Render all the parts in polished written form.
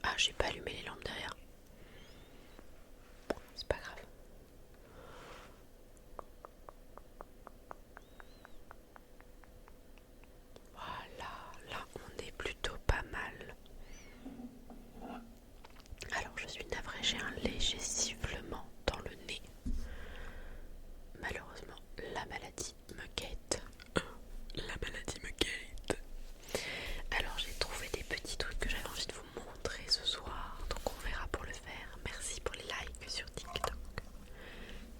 Ah, j'ai pas allumé les lampes derrière. C'est pas grave. Voilà, là on est plutôt pas mal. Alors je suis navrée, j'ai un léger sifflement dans le nez. Malheureusement, la maladie me guette. La maladie me guette. Alors j'ai trouvé des petits trucs que j'avais envie de vous montrer ce soir. Donc on verra pour le faire. Merci pour les likes sur TikTok.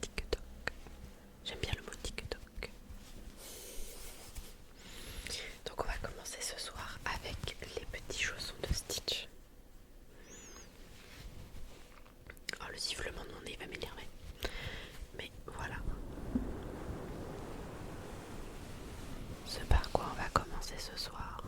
TikTok. J'aime bien le mot TikTok. Donc on va commencer ce soir avec les petits chaussons de Stitch. Oh, le sifflement de mon nez va m'énerver. Mais voilà. Ce par quoi on va commencer ce soir.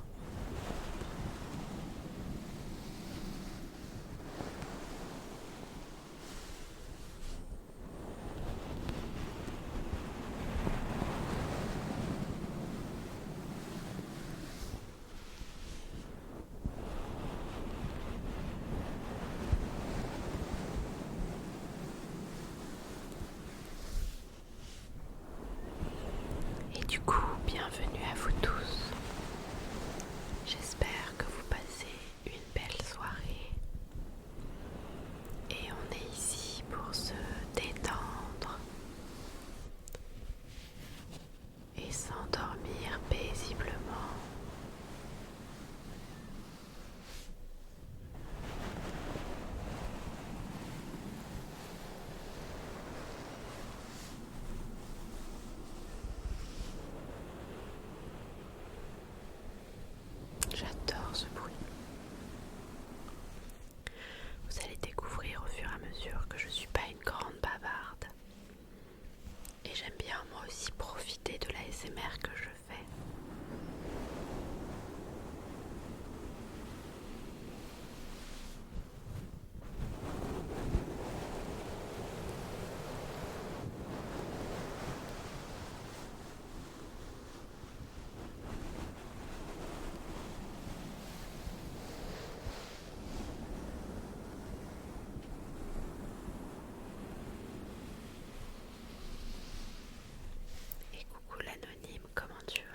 Et du coup, bienvenue à vous tous. J'espère que vous passez une belle soirée. Et on est ici pour se détendre et s'endormir paisiblement. J'adore ce bruit. Vous allez découvrir au fur et à mesure que je ne suis pas une grande bavarde. Et j'aime bien moi aussi profiter de l'ASMR que je fais. Et coucou l'anonyme, comment tu vas?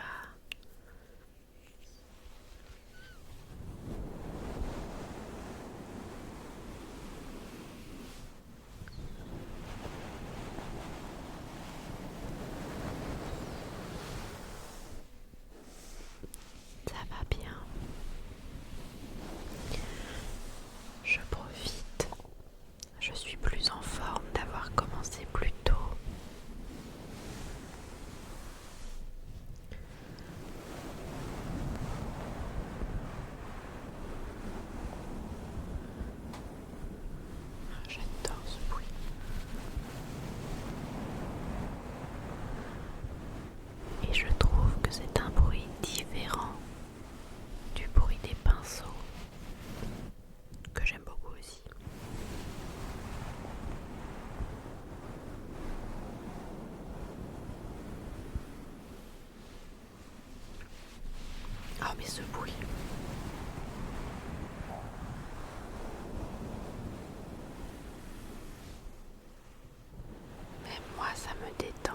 Ça va bien. Je profite. Je suis plus en forme d'avoir commencé plus tôt. J'adore ce bruit. Et je trouve que c'est un bruit différent du bruit des pinceaux, que j'aime beaucoup aussi. Oh mais ce bruit. Même moi ça me détend.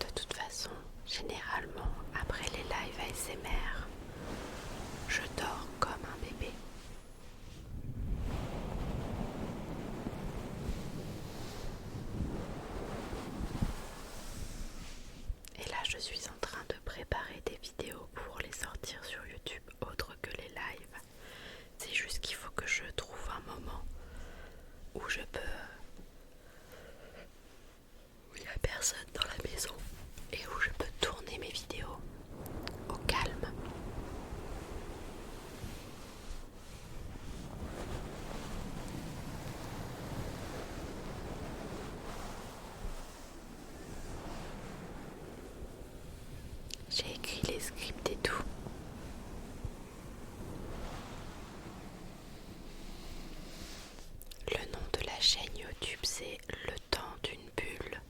De toute façon, généralement, après les lives ASMR, je dors comme un bébé. Et là, je suis en train de préparer des vidéos pour les sortir sur YouTube, autres que les lives. C'est juste qu'il faut que je trouve un moment où je peux... où il n'y a personne dans la maison et où je peux tourner mes vidéos au calme. J'ai écrit les scripts et tout. Le nom de la chaîne YouTube, c'est Le Temps d'une Bulle.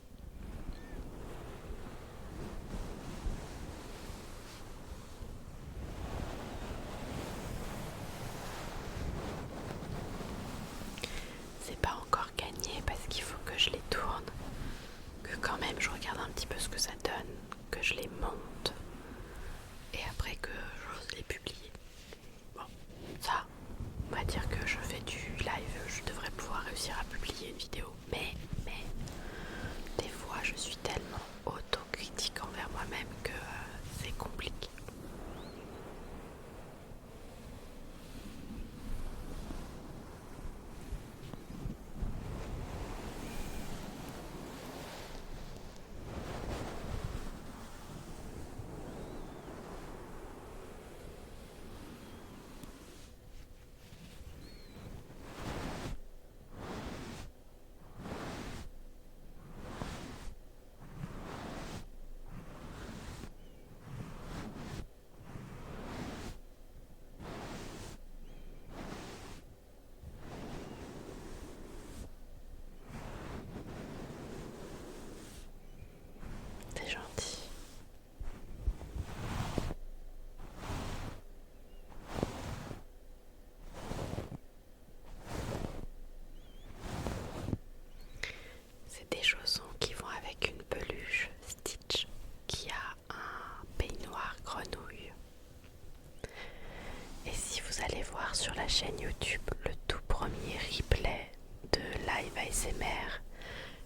allez voir sur la chaîne YouTube le tout premier replay de live ASMR.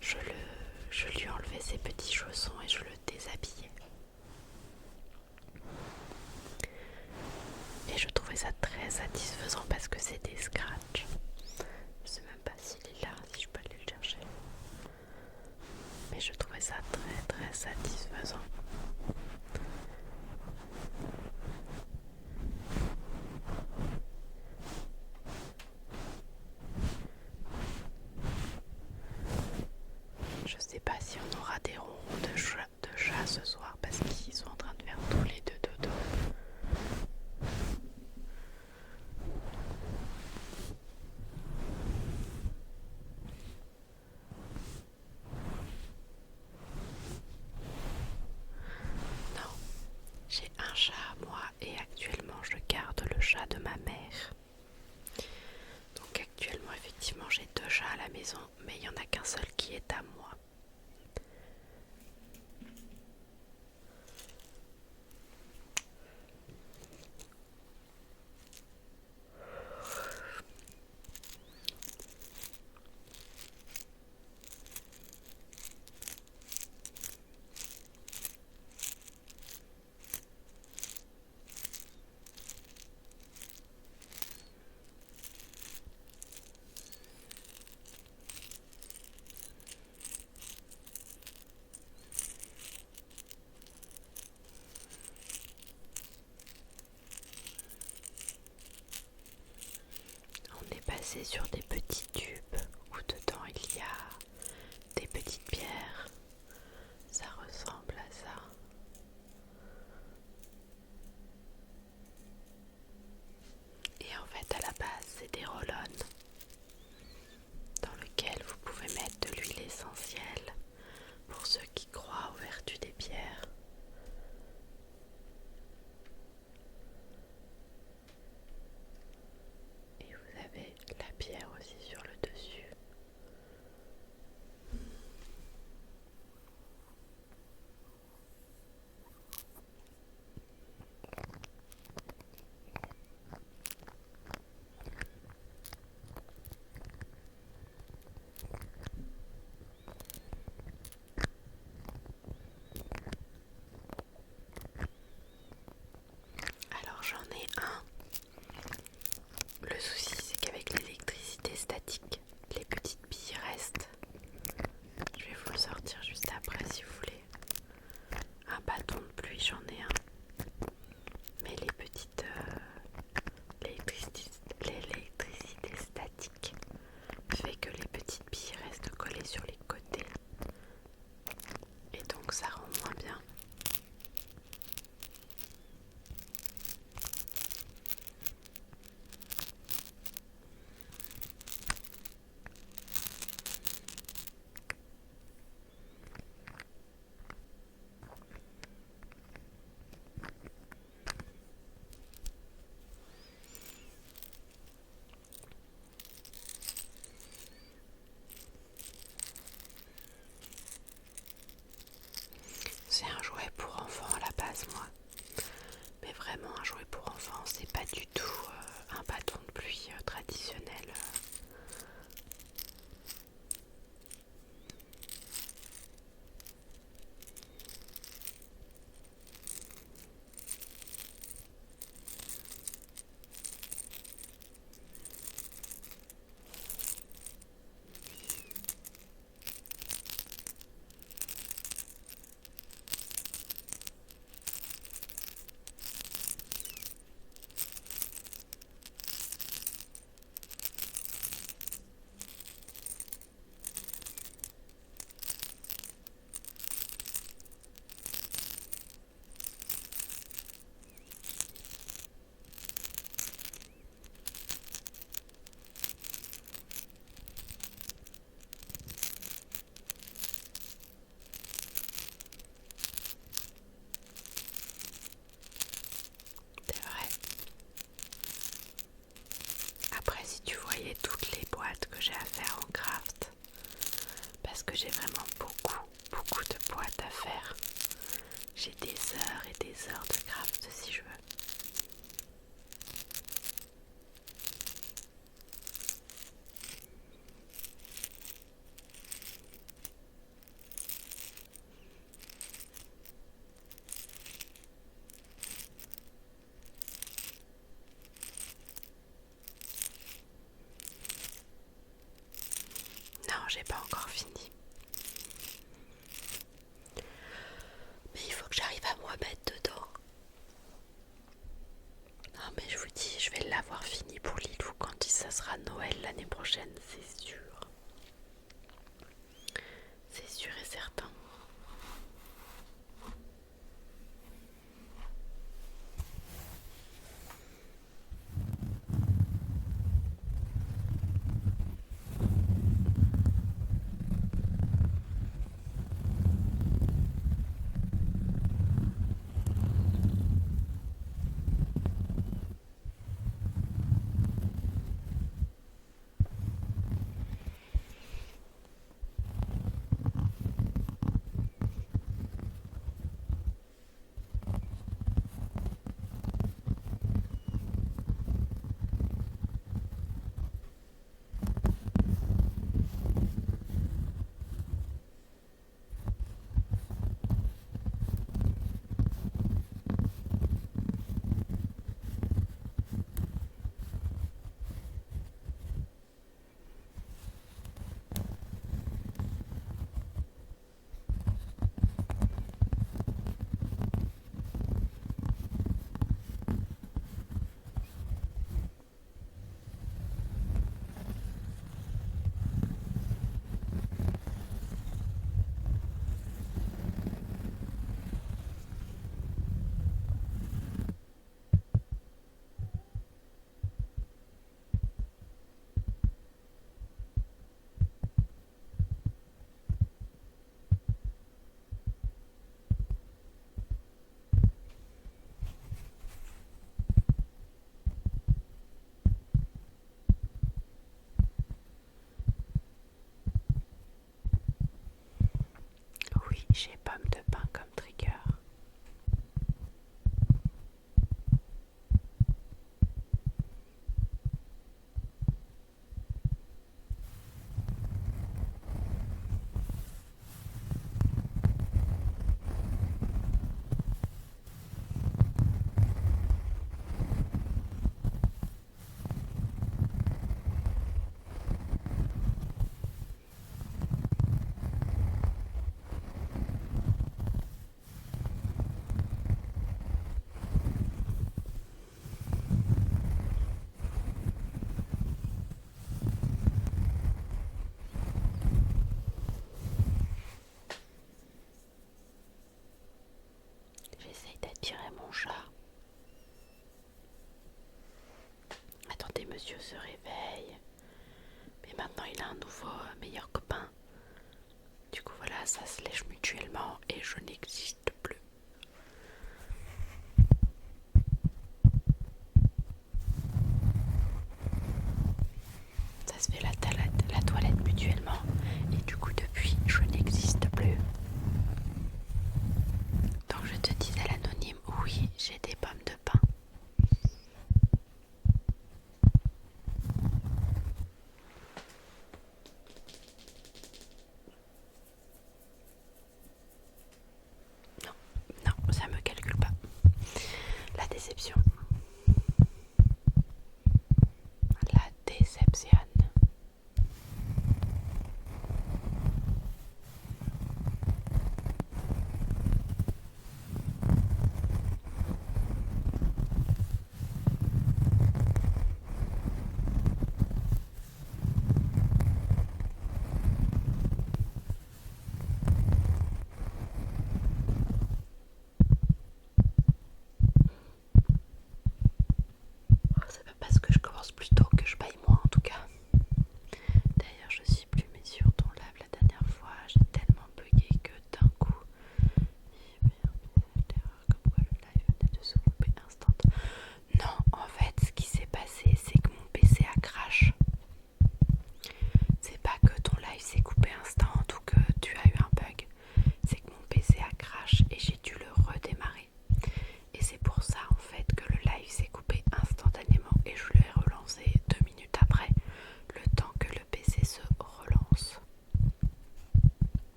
Je lui enlevais ses petits chaussons et je le déshabillais. Et je trouvais ça très satisfaisant parce que c'est des scratchs. Je sais même pas s'il est là, si je peux aller le chercher. Mais je trouvais ça très satisfaisant. Je sais pas si on aura des ronrons de chat ce soir parce qu'ils sont en train de faire tous les deux dodo. Non, j'ai un chat à moi et actuellement je garde le chat de ma mère. Donc actuellement effectivement j'ai 2 chats à la maison mais il n'y en a qu'un seul qui est à moi. On est passé sur des petits tubes où dedans il y a des petites pierres. Ça ressemble à ça. Et en fait à la base c'est des roll-on dans lesquels vous pouvez mettre de l'huile essentielle pour ceux qui croient aux vertus des pierres. Et vous avez la pierre aussi sur le dessus. Alors j'en ai un. Le souci c'est qu'avec l'électricité statique, les petites billes restent. Je vais vous le sortir juste après si vous voulez. Un bâton de pluie j'en ai un. Mais les petites l'électricité statique fait que les petites billes restent collées sur les côtés. Et donc ça rend moins bien. C'est un jouet pour enfants à la base, moi. Mais vraiment un jouet pour enfants, c'est pas du tout un bâton de pluie traditionnel. C'est vrai. Après, si tu voyais toutes les boîtes que j'ai à faire en craft, parce que j'ai vraiment beaucoup de boîtes à faire. J'ai des heures et des heures de craft si je veux. j'ai pas encore fini. Mais il faut que j'arrive à me remettre dedans. Non mais je vous dis, je vais l'avoir fini pour Lilou quand ça sera Noël l'année prochaine, c'est sûr. C'est sûr et certain. Oui, j'ai pomme de pin comme trigger. J'essaye d'attirer mon chat. Attendez, monsieur se réveille. Mais maintenant il a un nouveau meilleur copain. Du coup voilà, ça se lèche mutuellement et je n'existe plus. Ça se fait la toilette mutuellement et du coup depuis je n'existe plus. Donc je te dis à l'anonyme, oui j'ai des pommes de pin.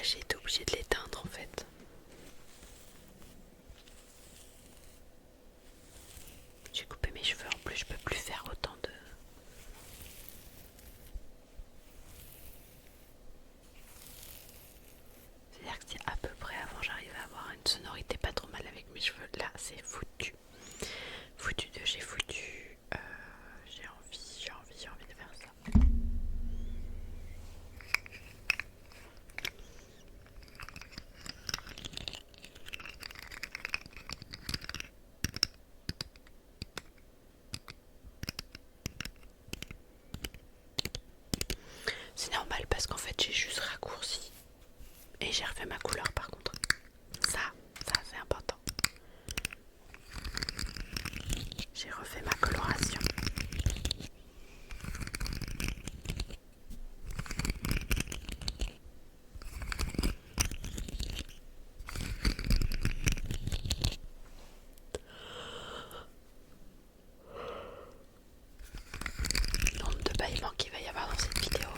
j'ai été obligée de l'éteindre en fait. J'ai coupé mes cheveux, en plus je peux plus faire autant de... C'est-à-dire que c'est à peu près avant j'arrivais à avoir une sonorité pas trop mal avec mes cheveux. Là c'est foutu. Foutu de chez foutu. J'ai envie de faire ça. C'est normal parce qu'en fait j'ai juste raccourci et j'ai refait ma couleur par contre. Ça c'est important. J'ai refait ma coloration. Le nombre de bâillements qu'il va y avoir dans cette vidéo.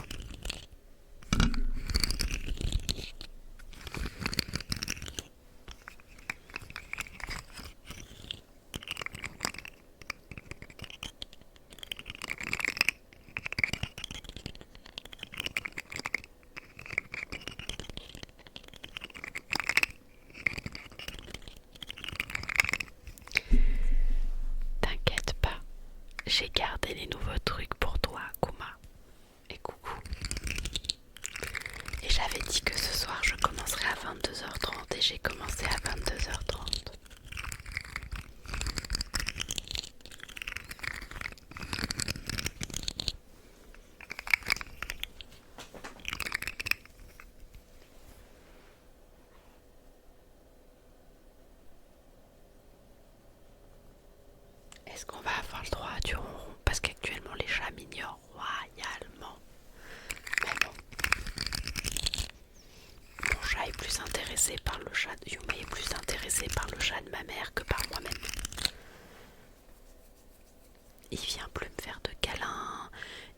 T'inquiète pas, j'ai gardé les nouveaux trucs pour toi, Kuma. Et coucou. Et j'avais dit que ce soir je commencerai à 22h30 et j'ai commencé à 22h30. Est-ce qu'on va avoir le droit à du ronron? Parce qu'actuellement les chats m'ignorent royalement. Mais bon. Mon chat est plus intéressé par le chat de Yuma, est plus intéressé par le chat de ma mère que par moi-même. Il vient plus me faire de câlins,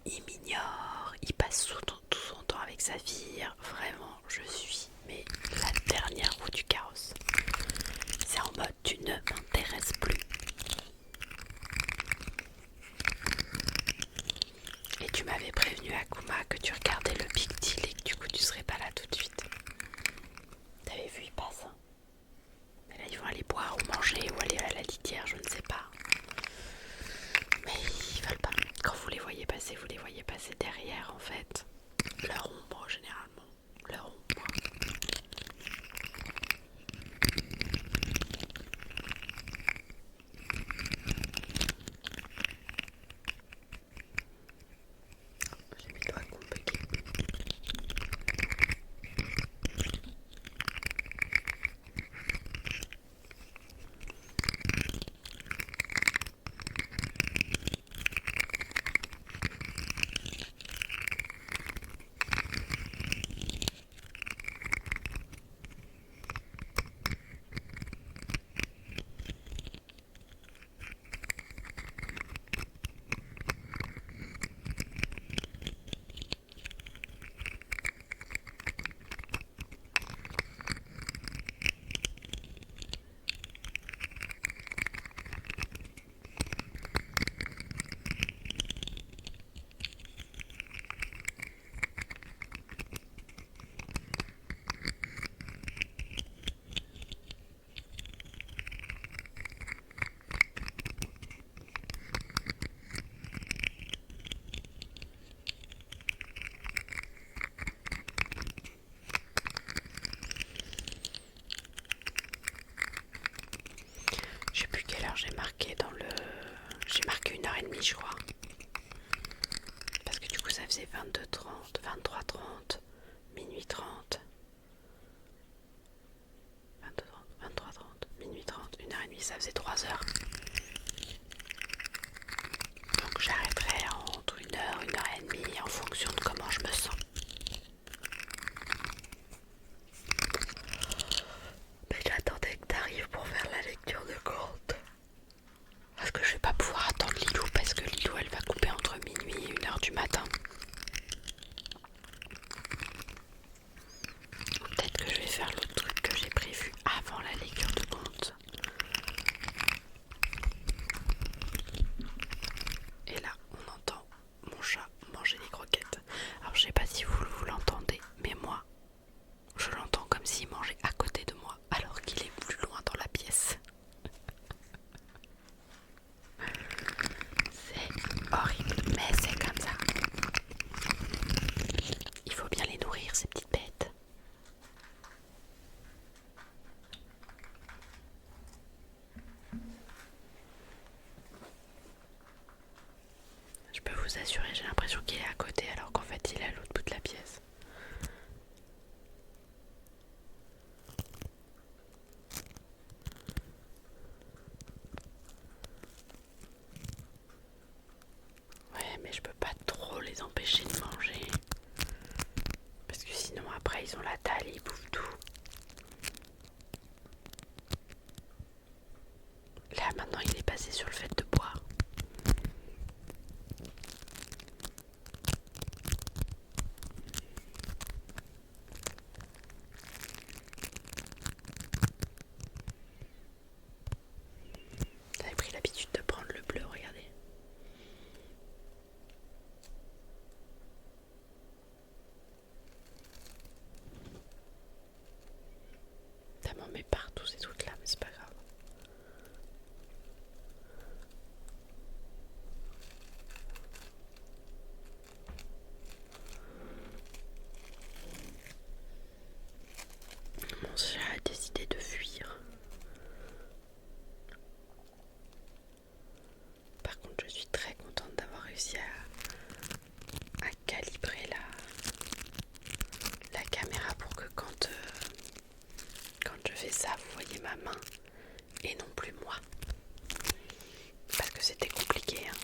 il m'ignore, il passe tout son temps avec sa fille. Vraiment, je suis mais la dernière roue du carrosse. C'est en mode tu ne m'intéresses plus. Et tu m'avais prévenu Akuma que tu regardais le Big Deal et que du coup tu serais pas là tout de suite. T'avais vu, il passe. Et là ils vont aller boire ou manger ou aller à la litière, je ne sais pas. Mais ils veulent pas. Quand vous les voyez passer derrière en fait. Leur ombre généralement. Leur ombre. J'ai mes doigts compliqués. Je sais plus quelle heure j'ai marqué dans le... J'ai marqué 1h30 je crois. Parce que du coup ça faisait 22h30, 23h30, minuit 30. 22h30, 23h30, minuit 30, 1h30, ça faisait 3 heures. Donc j'arrêterai entre 1h, 1h30 en fonction de comment je me sens. Mais j'attendais que t'arrives pour faire la lecture de compte. Parce que je vais pas pouvoir attendre Lilou parce que Lilou elle va couper entre minuit et 1h du matin. Ou peut-être comme s'il mangeait à côté de moi alors qu'il est plus loin dans la pièce. C'est horrible, mais c'est comme ça. Il faut bien les nourrir, ces petites bêtes. Je peux vous assurer, j'ai l'impression qu'il est à côté alors qu'en fait il est à l'autre bout de la pièce. Ouais, mais je peux pas trop les empêcher de manger. Parce que sinon après ils ont la dalle et ils bouffent tout. Là maintenant il est passé sur le fait de boire. J'avais pris l'habitude de prendre le bleu, regardez. Ça m'en met partout ces trucs là, mais c'est pas grave. Mon chat a décidé de fuir. Par contre, je suis très contente d'avoir réussi à calibrer la caméra pour que quand je fais ça, vous voyez ma main et non plus moi. Parce que c'était compliqué, hein.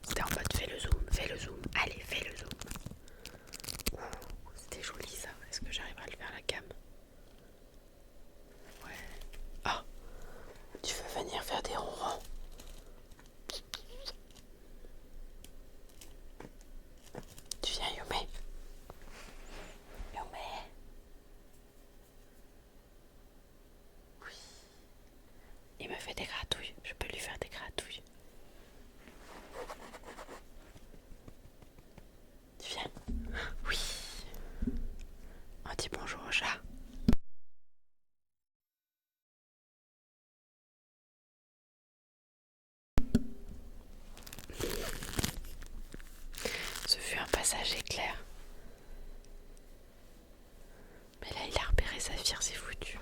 C'était en mode fais le zoom, allez fais le zoom. Ouh, c'était joli ça, est-ce que j'arriverai à le faire à la cam? Ouais. Ah, tu veux venir faire des ronrons? Tu viens Yomé? Yomé? Oui. Il me fait des gratouilles, je peux lui faire des gratouilles. Tu viens? Oui. On dit bonjour au chat. Ce fut un passage éclair. Mais là, il a repéré Saphir, c'est foutu.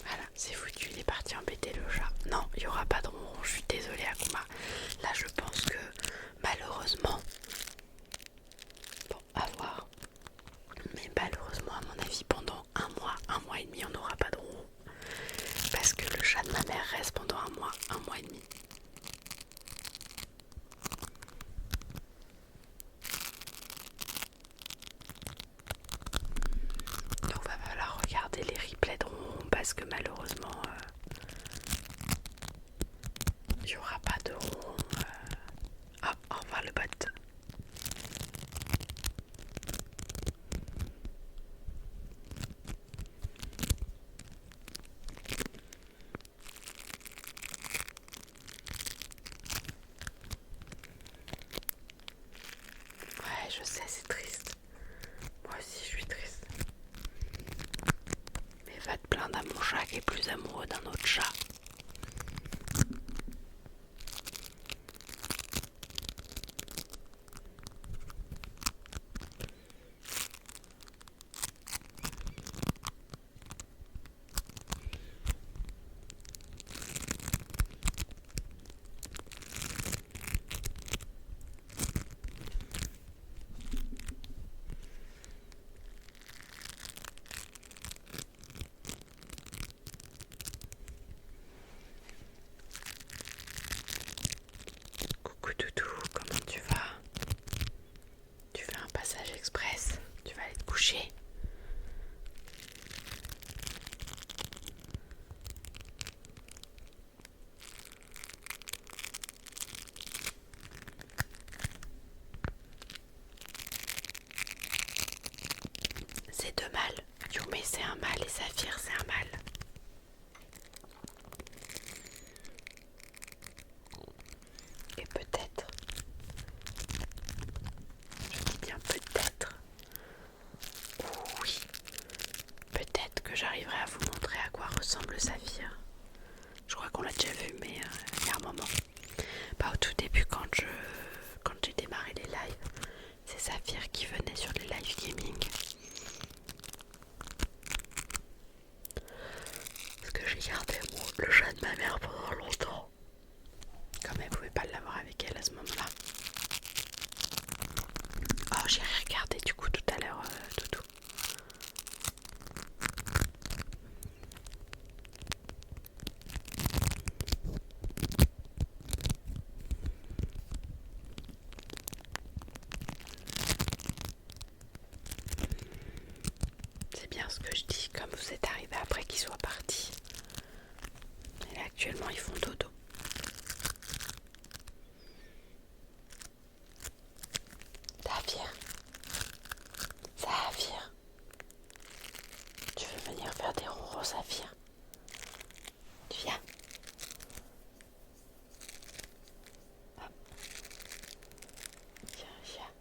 Voilà, c'est foutu, il est parti embêter le chat. Non, il n'y aura pas de ronron, je suis désolée Akuma. Là, je pense que malheureusement, bon, à voir. Mais malheureusement, à mon avis, pendant un mois et demi, on n'aura pas de ronron. Parce que le chat de ma mère reste pendant un mois et demi. Donc va falloir regarder les replays de ronron parce que malheureusement il n'y aura pas de ronron. Ah, au revoir le bot. Ouais, je sais, c'est triste. Moi aussi, je suis triste. Mais va te plaindre à mon chat qui est plus amoureux d'un autre chat. Coucou Doudou, comment tu vas? Tu fais un passage express, tu vas aller te coucher. C'est deux mâles. Yomé c'est un mâle et Saphir c'est un mâle. Et peut-être, je dis bien peut-être, ressemble Saphir. Je crois qu'on l'a déjà vu, mais il y a un moment. Bah, au tout début, quand j'ai démarré les lives, c'est Saphir qui venait sur les live gaming. Parce que j'ai gardé le chat de ma mère pendant longtemps. Comme elle pouvait pas l'avoir avec elle à ce moment-là. Oh, j'ai regardé du coup tout à l'heure, Doudou. C'est bien ce que je dis, comme vous êtes arrivé après qu'ils soient partis. Et là, actuellement, ils font dodo. Saphir. Saphir. Tu veux venir faire des ronrons, Saphir? Tu viens? Hop. Viens.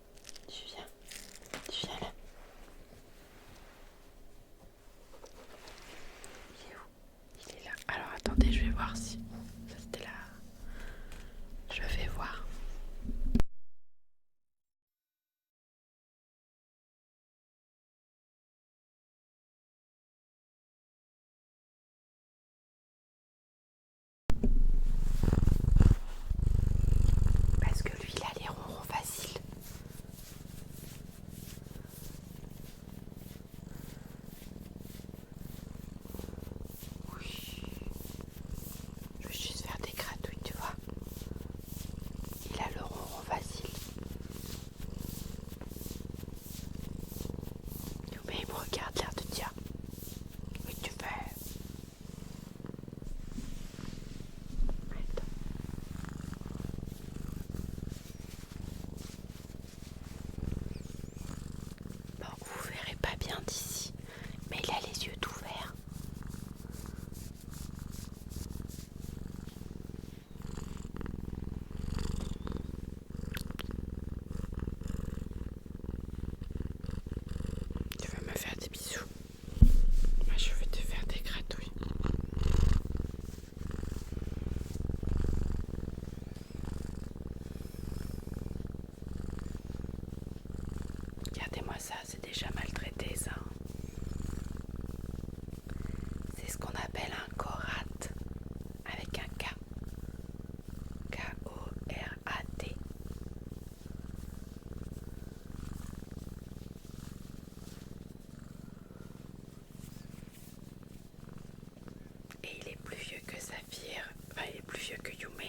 Tu viens là. Il est où? Il est là. Alors attendez, je vais voir si... Ça c'était là. Je vais voir. Parce que lui, il a les ronrons faciles. Oui. Je veux juste faire des gratouilles, tu vois. Il a le ronron facile. Mais il me regarde, l'air de dire: oui, tu fais. Attends. Bon, vous verrez pas bien d'ici, mais il a les yeux tout verts. Tu veux me faire des bisous? Moi, je vais te faire des gratouilles. Regardez-moi ça, c'est déjà maltraité ça. C'est ce qu'on appelle un korat avec un K. K-O-R-A-T. Et il est plus vieux que Saphir, enfin il est plus vieux que Yume.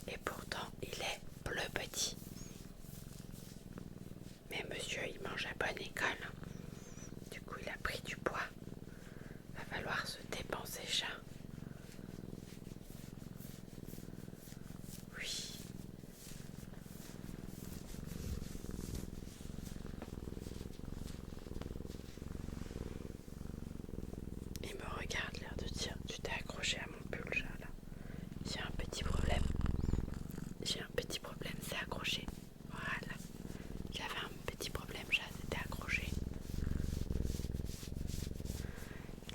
Et pourtant il est bleu petit. Mais monsieur, il mange à bonne école. Du coup, il a pris du poids. Va falloir se dépenser, chat. Oui. Il me regarde, l'air de dire: tu t'es accroché à mon pull, chat, là. J'ai un petit problème. C'est accroché. Voilà. J'avais un petit problème, chat, c'était accroché.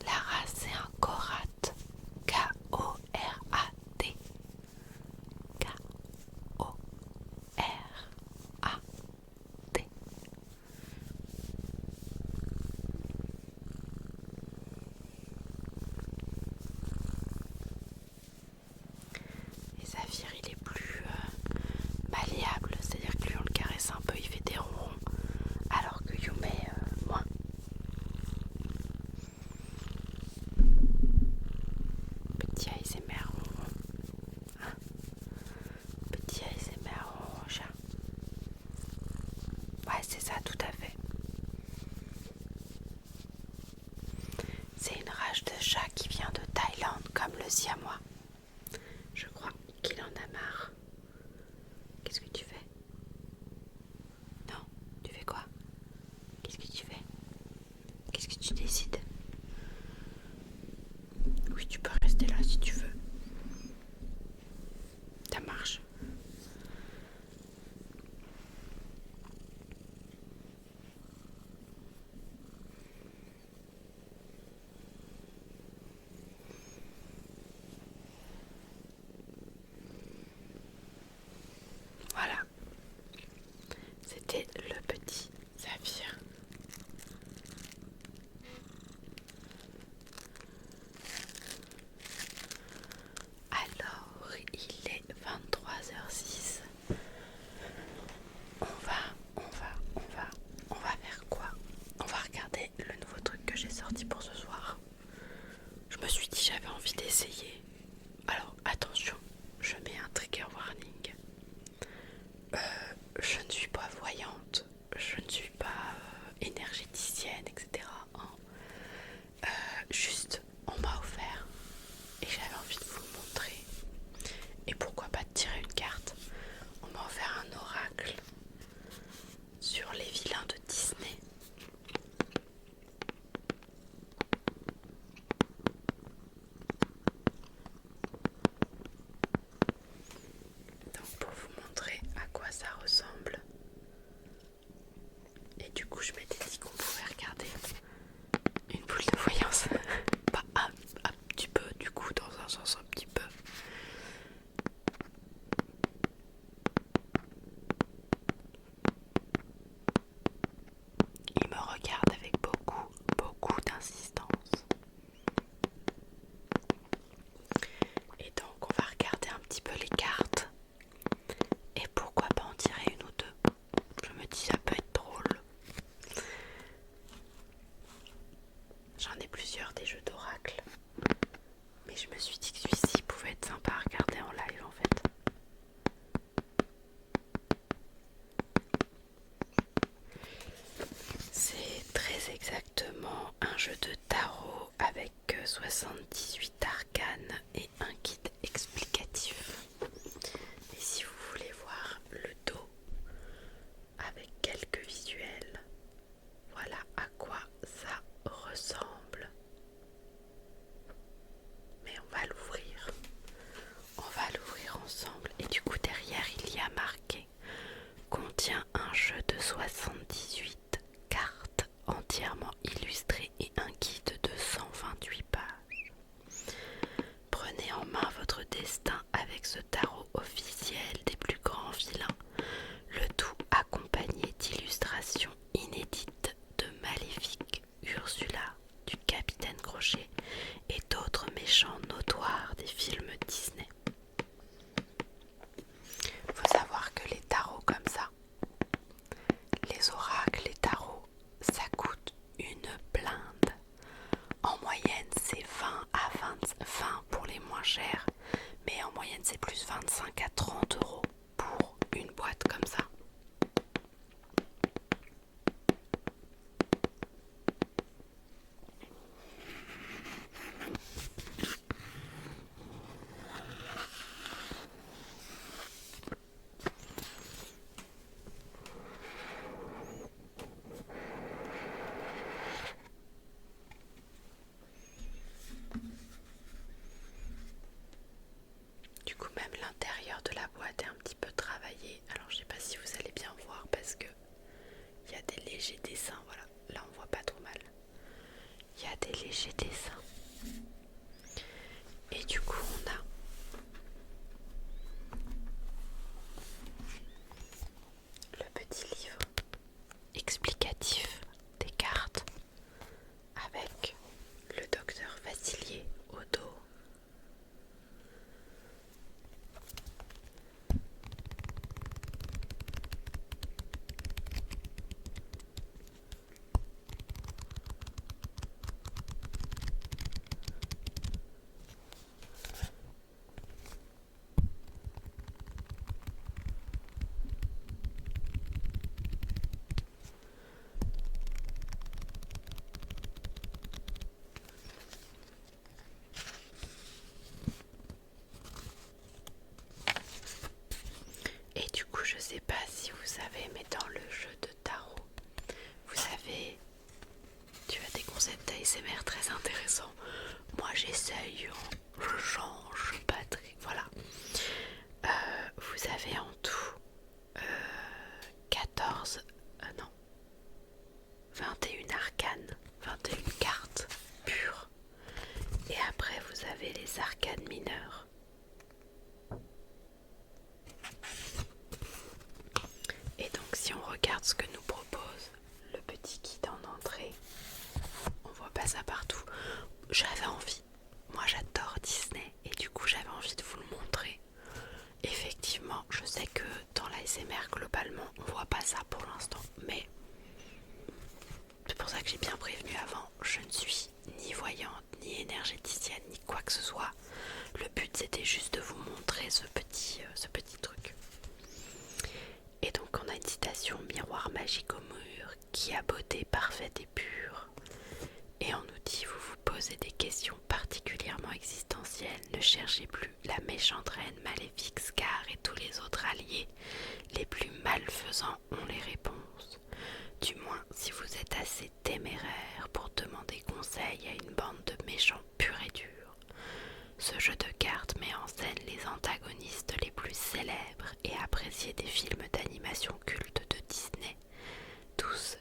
La race, c'est un korat. K-O-R-A-T. K-O-R-A-T. Et Saphir, il est plus malléable, c'est-à-dire que lui, on le caresse un peu, il fait des ronrons, alors que Yume, moins. Petit ASMR ronron. Hein? Petit ASMR ronron, chat. Ouais, c'est ça, tout à fait. C'est une rage de chat qui vient de Thaïlande, comme le siamois. Je crois qu'il en a marre. Qu'est-ce que tu fais? Non, tu fais quoi? Qu'est-ce que tu fais? Qu'est-ce que tu décides? Oui, tu peux rester là si tu veux. Ça marche. Et du coup je m'étais dit qu'on pouvait regarder une boule de voyance. Pas un petit peu, du coup, dans un sens un petit peu. Il me regarde avec beaucoup d'insistance. Et donc on va regarder un petit peu les cartes. Et pourquoi pas en tirer une ou deux. Je me dis ça peut être drôle. J'en ai plusieurs des jeux d'oracle. Mais je me suis dit que celui-ci pouvait être sympa à regarder en live en fait. C'est très exactement un jeu de tarot avec 78 arcanes et un guide explicatif. Et si vous voulez voir le dos avec quelques visuels, voilà à quoi ça ressemble. Mais on va l'ouvrir. On va l'ouvrir ensemble. Et du coup derrière il y a marqué contient un jeu de 78 cartes entièrement illustrées et un guide de 128 pages. Prenez en main votre destin avec ce tarot officiel des plus grands vilains, le tout accompagné d'illustrations inédites de Maléfique, Ursula, du Capitaine Crochet et d'autres méchants notoires des films Disney. Faut savoir que les tarots comme ça, les oracles, les tarots, ça coûte une blinde. En moyenne, c'est 20 à 20 pour les moins chers, mais en moyenne, c'est plus 25 à 30 euros pour une boîte comme ça. Du coup, même l'intérieur de la boîte est un petit peu travaillé. Alors, je sais pas si vous allez bien voir parce que il y a des légers dessins. Voilà, là on voit pas trop mal. Il y a des légers dessins. Et du coup, on a le petit livre explicatif des cartes avec le docteur Facilier au dos. Et du coup, je sais pas si vous savez, mais dans le jeu de tarot, vous savez, tu as des concepts ASMR très intéressants. Moi, j'essaye, je change, pas très. Voilà. Vous avez en tout 14, non, 21 arcanes, 21 cartes pures. Et après, vous avez les arcanes mineures. Et donc si on regarde ce que nous propose le petit guide en entrée, on voit pas ça partout. J'avais envie, moi j'adore Disney et du coup j'avais envie de vous le montrer. Effectivement, je sais que dans l'ASMR globalement on voit pas ça pour l'instant, mais c'est pour ça que j'ai bien prévenu avant, je ne suis ni voyante, ni énergéticienne, ni quoi que ce soit. Le but c'était juste de vous montrer ce petit truc. Et donc on a une citation: miroir magique au mur, qui a beauté parfaite et pure. Et on nous dit: vous vous posez des questions particulièrement existentielles, ne cherchez plus la méchante reine maléfique Scar et tous les autres alliés les plus malfaisants ont les réponses. Du moins si vous êtes assez téméraire pour demander conseil à une bande de méchants purs et durs. Ce jeu de cartes met en scène les antagonistes les plus célèbres et appréciés des films d'animation culte de Disney, tous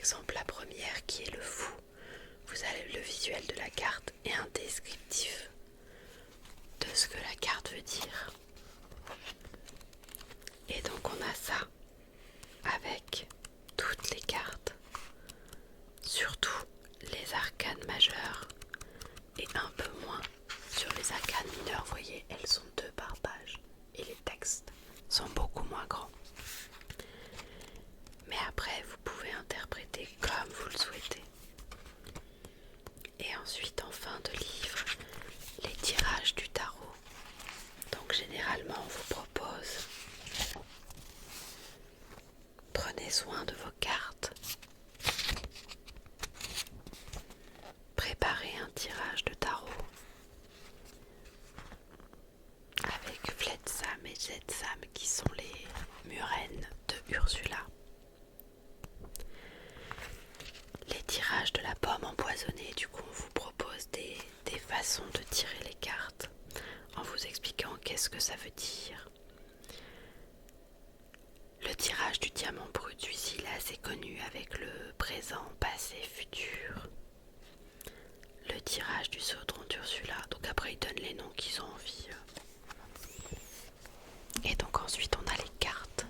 exemple la première qui est le fou. Vous avez le visuel de la carte et un descriptif de ce que la carte veut dire. Et donc on a ça avec toutes les cartes, surtout les arcanes majeures et un peu moins sur les arcanes mineures. Vous voyez, elles sont 2 par page et les textes sont beaucoup moins grands. Mais après, vous pouvez interpréter comme vous le souhaitez. Et ensuite, en fin de livre, les tirages du tarot. Donc généralement, on vous propose: prenez soin de vos cartes, préparez un tirage de tarot avec Fletsam et Jetsam qui sont les murènes de Ursula. Les tirages de la pomme empoisonnée, du coup on vous propose des façons de tirer les cartes en vous expliquant qu'est-ce que ça veut dire. Le tirage du diamant brut, celui-ci il est assez connu avec le présent, passé, futur. Le tirage du Sautron d'Ursula, donc après ils donnent les noms qu'ils ont envie. Et donc ensuite on a les cartes.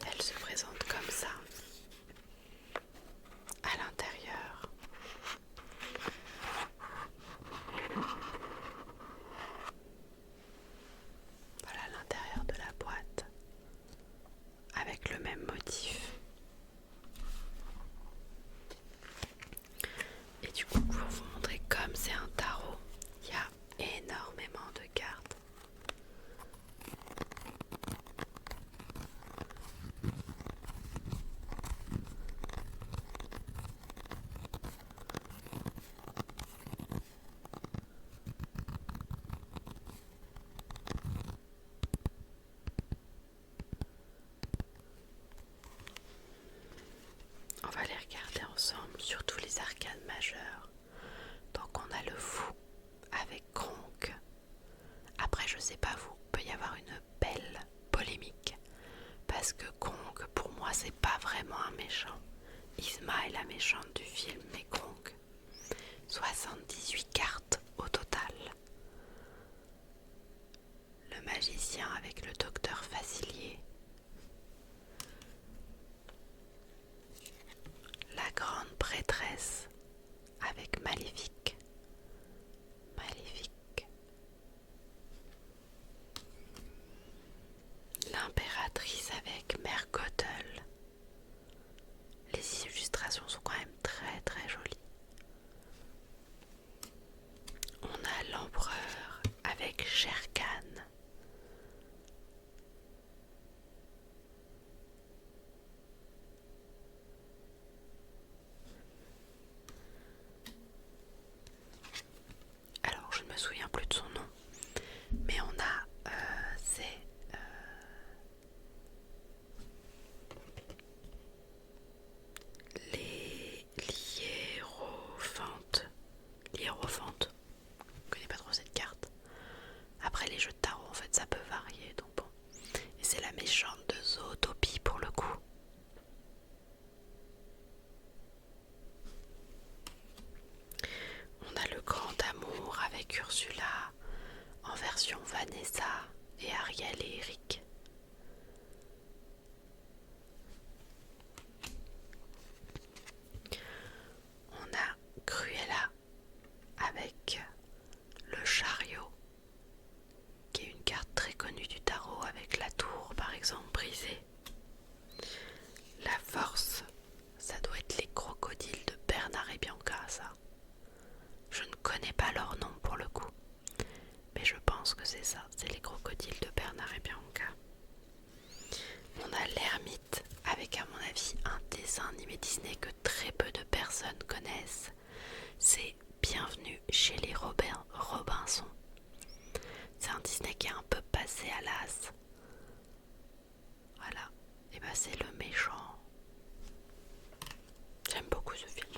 Elles se présentent comme ça. À l'intérieur. Voilà l'intérieur de la boîte. Avec le même motif. Et du coup, pour vous montrer comme c'est un tarot, il y a énormément de cartes. On va les regarder ensemble, surtout les arcanes majeures. Donc on a le fou avec Kronk. Après, je sais pas vous, peut y avoir une belle polémique. Parce que Kronk, pour moi, c'est pas vraiment un méchant. Yzma est la méchante du film, mais Kronk, 78 cartes au total. Le magicien avec le docteur Facilier. La grande prêtresse avec Maléfique. Maléfique. L'impératrice avec Mère Gothel. Les illustrations sont quand même très très jolies. On a l'empereur avec Shere Khan. Alors je ne me souviens plus de son nom, mais on a les hiérophantes. L'hiérophante. Je connais pas trop cette carte. Après les jeux de tarot en fait ça peut varier, donc bon. Et c'est la méchante de Zootopie pour le coup. On a le grand amour avec Ursula en version Vanessa et Ariel et Eric. On a Cruella avec le chariot, qui est une carte très connue du tarot avec la tour par exemple brisée. La force, ça doit être les crocodiles de Bernard et Bianca, ça. Je ne connais pas leur nom pour le coup, mais je pense que c'est ça, c'est les crocodiles de Bernard et Bianca. On a l'ermite avec, à mon avis, un dessin animé Disney que très peu de personnes connaissent. C'est Bienvenue chez les Robinson. C'est un Disney qui est un peu passé à l'as. Voilà, et ben c'est le méchant. J'aime beaucoup ce film.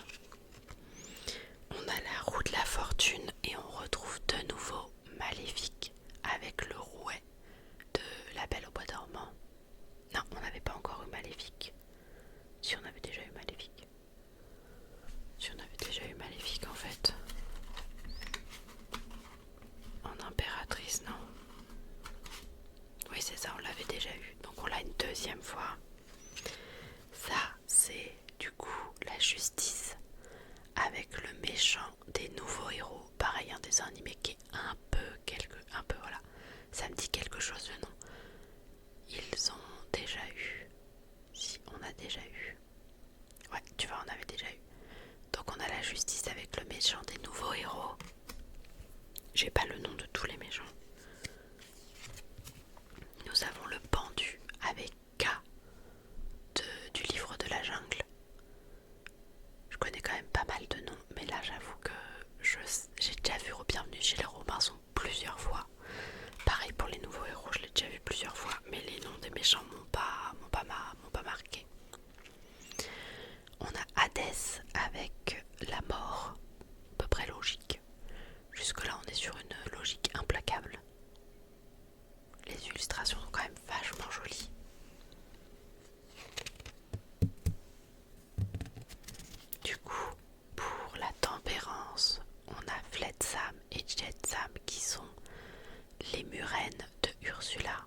On a la roue de la fortune et on retrouve de nouveau Maléfique avec le rouet de La Belle au Bois dormant. Non, on n'avait pas encore eu Maléfique. méchants des nouveaux héros. Pareil, un dessin animé qui est un peu voilà. Ça me dit quelque chose le nom. Ils ont déjà eu. Si, on a déjà eu. Ouais, tu vois, on avait déjà eu. Donc on a la justice avec le méchant des nouveaux héros. J'ai pas le nom de tous les méchants. Nous avons le pendu avec K du livre de la jungle. Je connais quand même pas mal de noms, mais là j'avoue que j'ai déjà vu au Bienvenue chez les Robinson plusieurs fois. Pareil pour les nouveaux héros, je l'ai déjà vu plusieurs fois, mais les noms des méchants m'ont pas marqué. On a Hadès avec la mort, à peu près logique. Jusque là on est sur une logique implacable. Les illustrations sont quand même vachement jolies. Du coup, pour la tempérance, on a Fletsam et Jetsam qui sont les murènes de Ursula.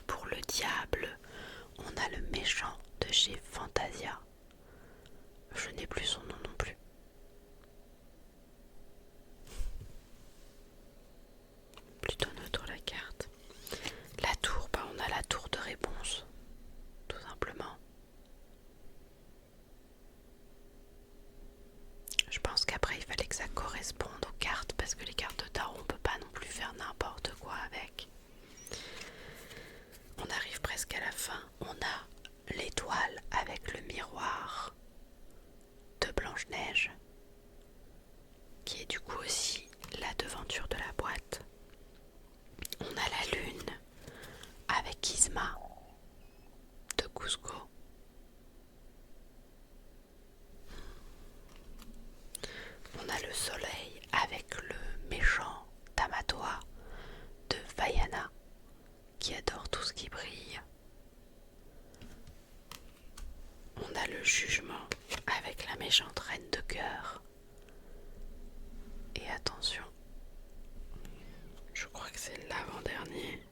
Pour le diable, on a le méchant de chez Fantasia. Je n'ai plus son nom non plus. Plutôt neutre la carte. La tour, on a la tour de réponse, tout simplement. Je pense qu'après il fallait que ça corresponde aux cartes parce que les cartes de tarot on peut pas non plus faire n'importe quoi avec. On arrive presque à la fin. On a l'étoile avec le miroir de Blanche-Neige qui est du coup aussi la devanture de la boîte. On a la lune avec Isma de Cusco. On a le soleil avec le méchant Tamatoa de Vaiana qui adore tout ce qui brille. On a le jugement avec la méchante reine de cœur. Et attention, je crois que c'est l'avant-dernier.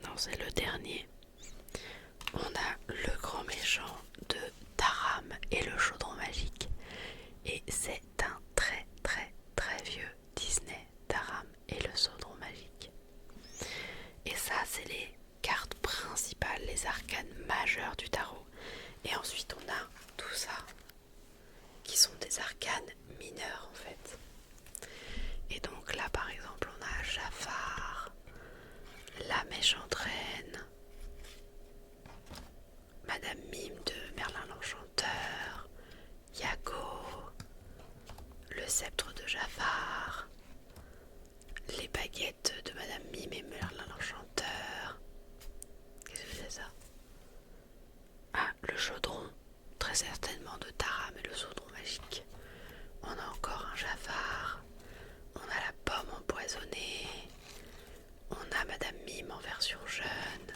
Non, c'est le dernier. On a le grand méchant de Taram et le chaudron magique. Et c'est un très vieux Disney, Taram et le chaudron magique. Et ça, c'est les cartes principales, les arcanes majeures du tarot. Et ensuite, on a tout ça, qui sont des arcanes mineurs en fait. Et donc là, par exemple, on a Jafar, la méchante reine, Madame Mime de Merlin l'Enchanteur, Yago, le sceptre de Jafar, les baguettes de Madame Mime et Merlin l'Enchanteur. Qu'est-ce que c'est ça? Ah, le chaudron, très certainement de Taram et le chaudron magique. On a encore un Jafar, on a la pomme empoisonnée, on a Madame Mime en version jeune,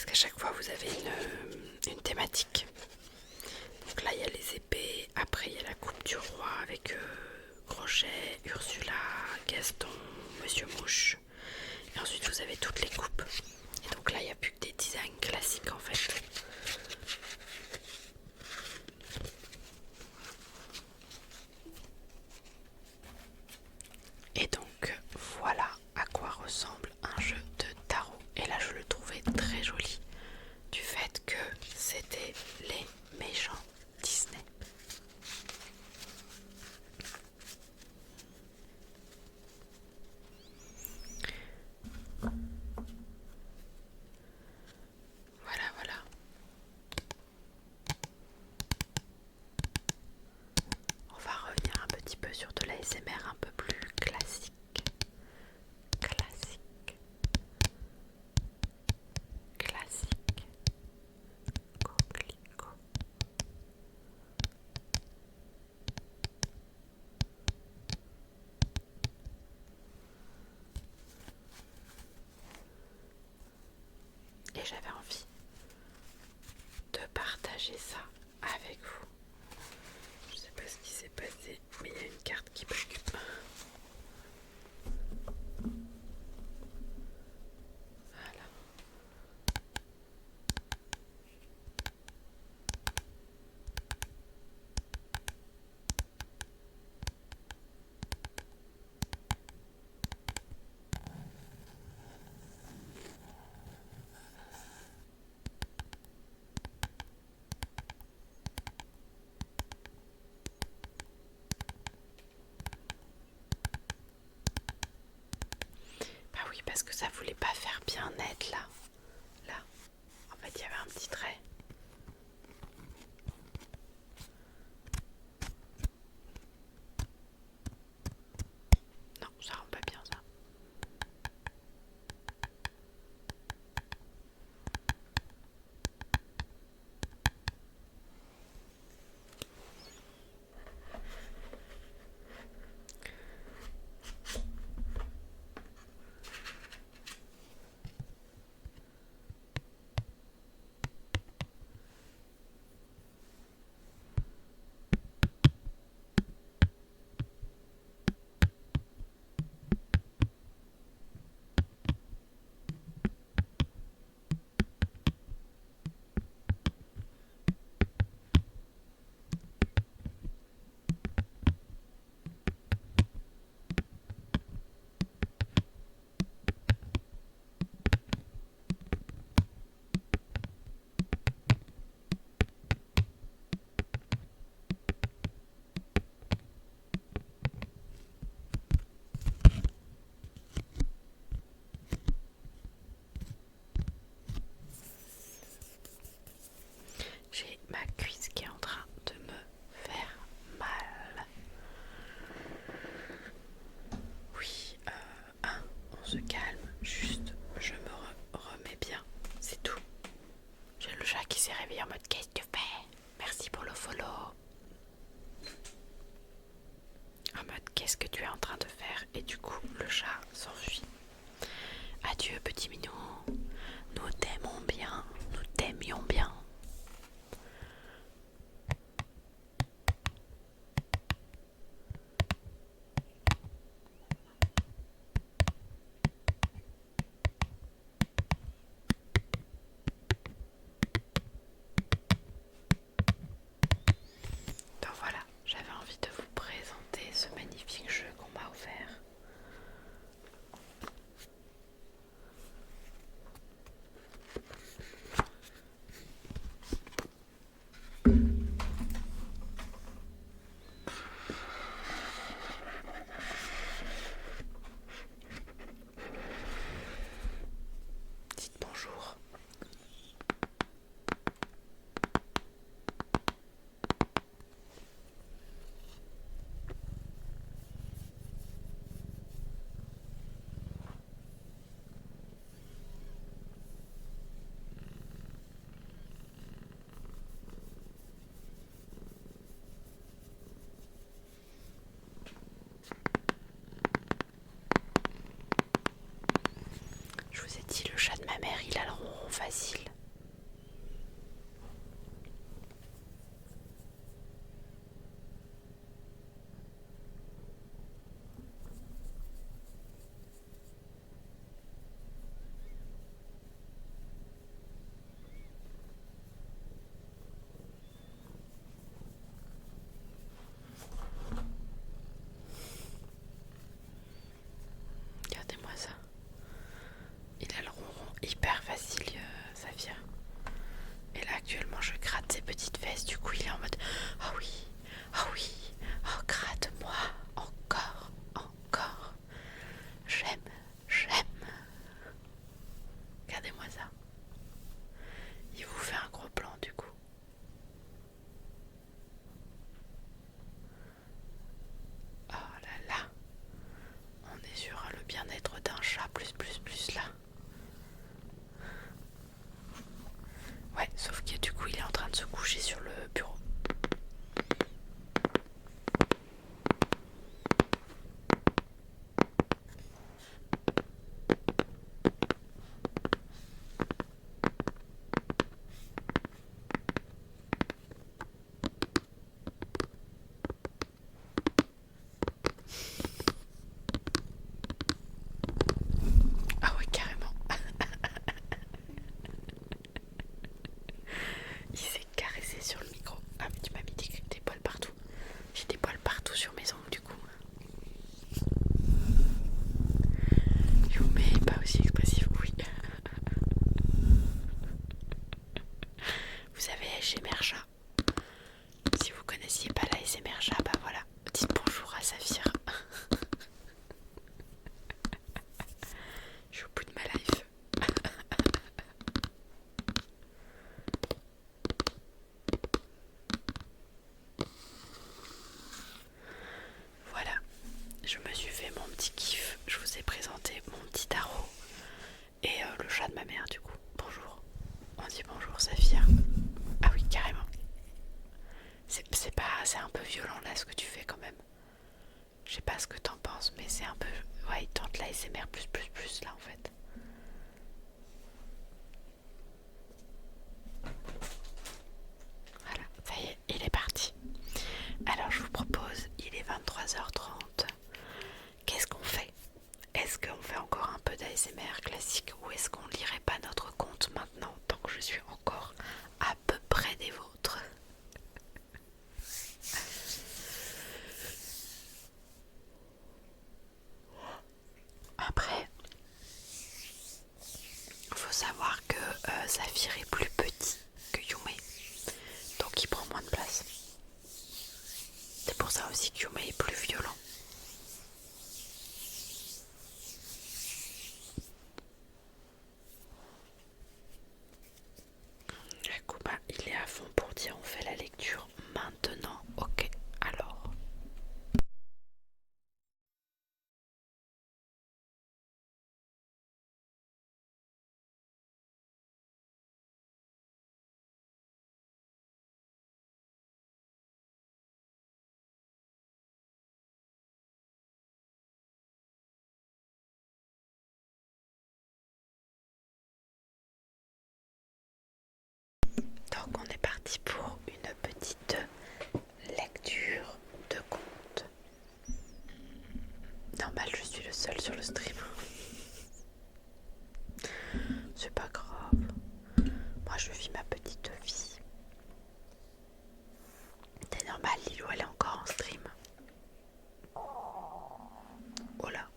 qu'à chaque fois vous avez une thématique. Donc là il y a les épées, après il y a la coupe du roi avec Crochet, Ursula, Gaston, Monsieur Mouche. Et ensuite vous avez toutes les coupes. Et donc là il n'y a plus que des designs classiques en fait. Et donc voilà à quoi ressemble un jeu de tarot. Et là je le trouvais très joli du fait que c'était les méchants Disney. Voilà. On va revenir un petit peu sur de l'ASMR un peu plus classique. Coquelicot. Et j'avais envie de partager ça avec vous. Je sais pas ce qui s'est passé, mais il y a une carte qui bug. Voilà. Bah oui, parce que ça voulait pas faire bien net là. Là, en fait, il y avait un petit trait. Non, ça rend pas bien ça. J'ai ma cuisse qui est en train de me faire mal. Oui, on se calme, juste je me remets bien, c'est tout. J'ai le chat qui s'est réveillé en mode qu'est-ce que tu fais? Merci pour le follow. En mode qu'est-ce que tu es en train de faire? Et du coup le chat s'enfuit. Adieu petit minou, nous t'aimons bien, nous t'aimions bien. Donc voilà, j'avais envie de vous présenter ce magnifique jeu qu'on m'a offert. Saphir. Et là actuellement je gratte ses petites fesses, du coup il est en mode ah oui, ah oui, oh gratte-moi, encore, encore, j'aime, j'aime. Regardez-moi ça. Il vous fait un gros plan du coup. Oh là là, on est sur le bien-être d'un chat plus là. Ouais, sauf que du coup il est en train de se coucher sur le bureau. Ah ouais, carrément. Il s'est caressé sur le micro. Ah mais tu m'as mis des poils partout. J'ai des poils partout sur mes ongles du coup. Yume est pas aussi expressif, oui. Vous savez, ASMR chat. Si vous connaissiez pas la ASMR chat, bah voilà. Dites bonjour à Saphir. Je suis au bout de ma life. Voilà, je me suis fait mon petit kiff. Je vous ai présenté mon petit tarot et le chat de ma mère du coup. Bonjour. On dit bonjour Saphir. Ah oui, carrément. C'est un peu violent là ce que tu fais quand même. Je sais pas ce que t'en penses, mais c'est un peu... Ouais, il tente la ASMR plus là en fait. Voilà, ça y est, il est parti. Alors je vous propose, il est 23h30. Qu'est-ce qu'on fait? Est-ce qu'on fait encore un peu d'ASMR classique ou est-ce qu'on lirait pas notre compte maintenant tant que je suis encore à peu près des vôtres? Après, faut savoir que Saphir est plus petit que Yume, donc il prend moins de place. C'est pour ça aussi que Yume est plus violent. Akuma, il est à fond pour dire on fait la lecture maintenant. Ok, alors. Donc on est parti pour une petite lecture de conte. Normal, je suis le seul sur le stream. C'est pas grave. Moi je vis ma petite vie. C'est normal, Lilou elle est encore en stream. Oh là,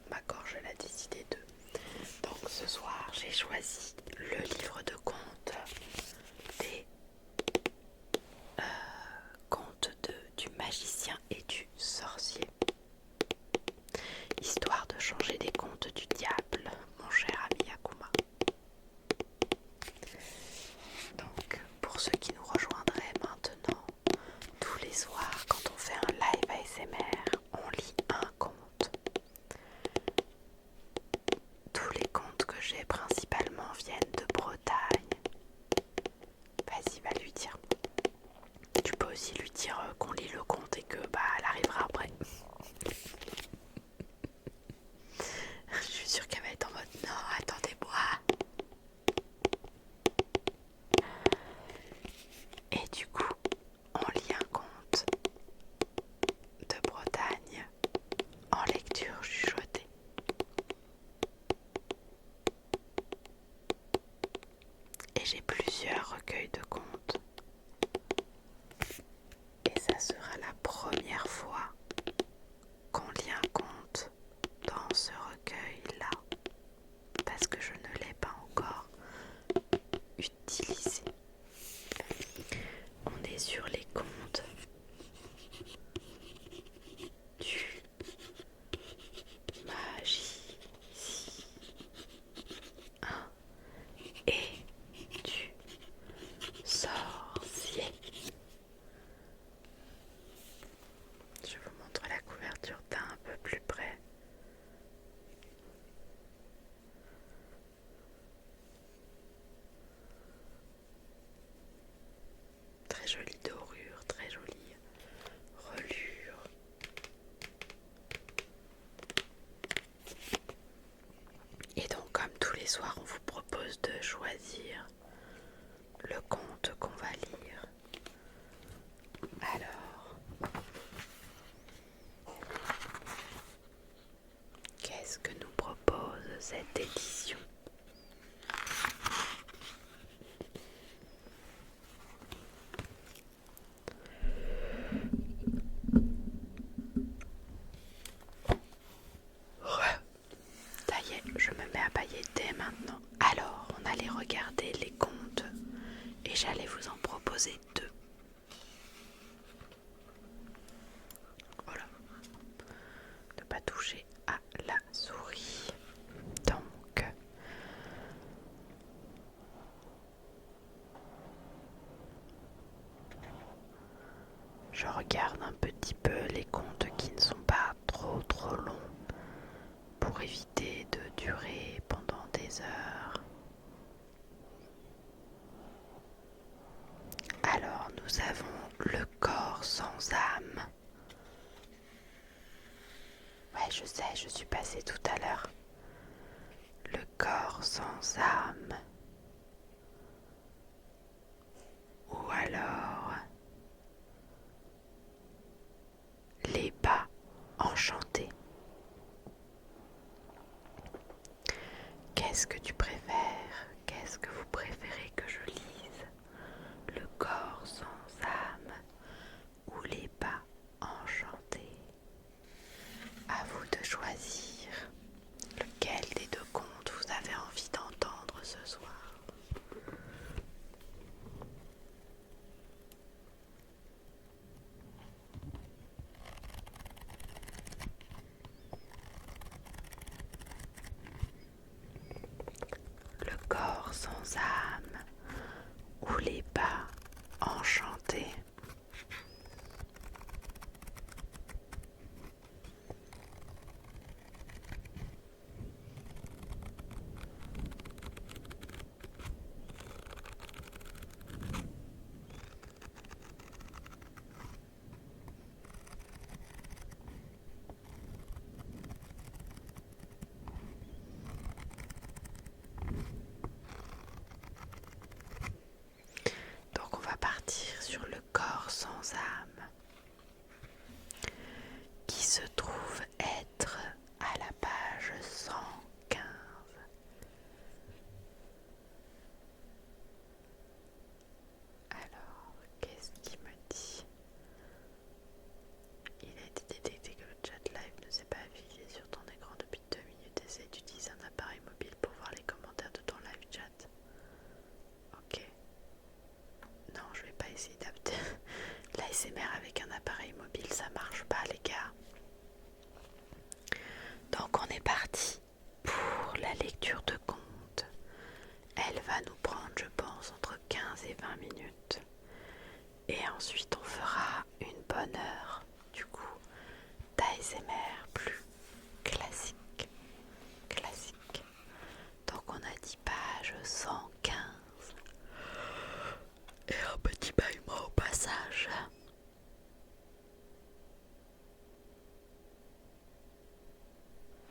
ma gorge elle a décidé de. Donc ce soir j'ai choisi le livre de contes des contes du magicien et du sorcier. Histoire de changer des contes du diable, mon cher ami Akuma. Donc pour ceux qui nous rejoindraient maintenant, tous les soirs quand on fait un live ASMR, on lit un conte. Tous les contes que j'ai principalement viennent de Bretagne. Vas-y, va lui dire. Tu peux aussi lui dire qu'on lit le conte et que elle arrivera après. Je suis sûre qu'elle va être en mode non, attendez-moi. Et du coup, on lit un conte de Bretagne en lecture chuchotée. Et j'ai plusieurs recueils de contes. Et ça sera la première fois qu'on lit un conte dans ce recueil-là. Parce que je ne l'ai pas encore utiliser. On est sur les comptes du magicien et du sorcier. Je vous montre la couverture d'un peu plus près. Très jolie dorure, très jolie relure. Et donc, comme tous les soirs, on vous propose de choisir le conte qu'on va lire. Alors, qu'est-ce que nous propose cette édition ? Ça y est, je me mets à pailletter maintenant. Alors, on allait regarder les contes et j'allais vous en proposer deux. Voilà. Ne pas toucher à la souris. Donc, je regarde un petit peu les contes qui ne sont pas trop longs pour éviter de durer pendant des heures. Alors, nous avons le corps sans âme. Ouais, je sais, je suis passée tout à l'heure. Le corps sans âme. Ou alors les bas enchantés. Qu'est-ce que tu préfères? Qu'est-ce que vous préférez que je lise? Le corps sans âme ou les bas enchantés? À vous de choisir lequel des deux contes vous avez envie d'entendre ce soir. Le corps sans âme ou les bas enchantés. Donc on va partir sur le corps sans âme, qui se trouve être à la page 115. Alors, qu'est-ce qu'il me dit? Il a été détecté que le chat live ne s'est pas affiché sur ton écran depuis 2 minutes. Essaye d'utiliser un appareil mobile pour voir les commentaires de ton live chat. Ok. Non, je vais pas essayer d'adapter l'ASMR avec un appareil mobile, ça marche pas les gars. Donc on est parti pour la lecture de contes. Elle va nous prendre, je pense, entre 15 et 20 minutes. Et ensuite on fera une bonne heure, du coup, d'ASMR plus classique. Donc on a dit page 115. Et un petit bâillement au passage.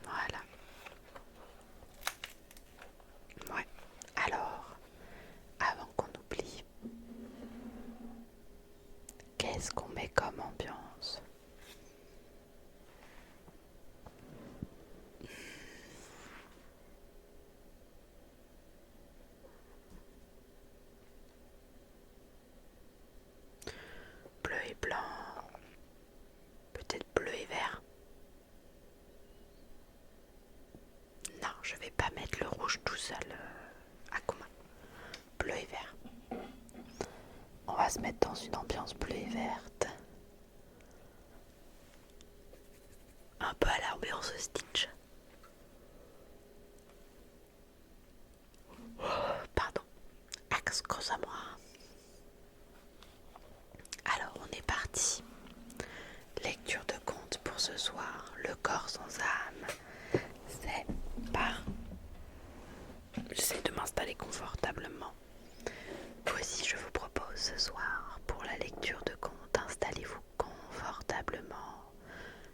Voilà. Ouais. Alors, avant qu'on oublie, qu'est-ce qu'on met comme ambiance? se mettre dans une ambiance bleue et verte. Un peu à l'ambiance Stitch. Pardon, excuse-moi. Alors on est parti. Lecture de conte pour ce soir. Le corps sans âme. J'essaie de m'installer confortablement. Voici, je vous propose ce soir pour la lecture de conte. Installez-vous confortablement.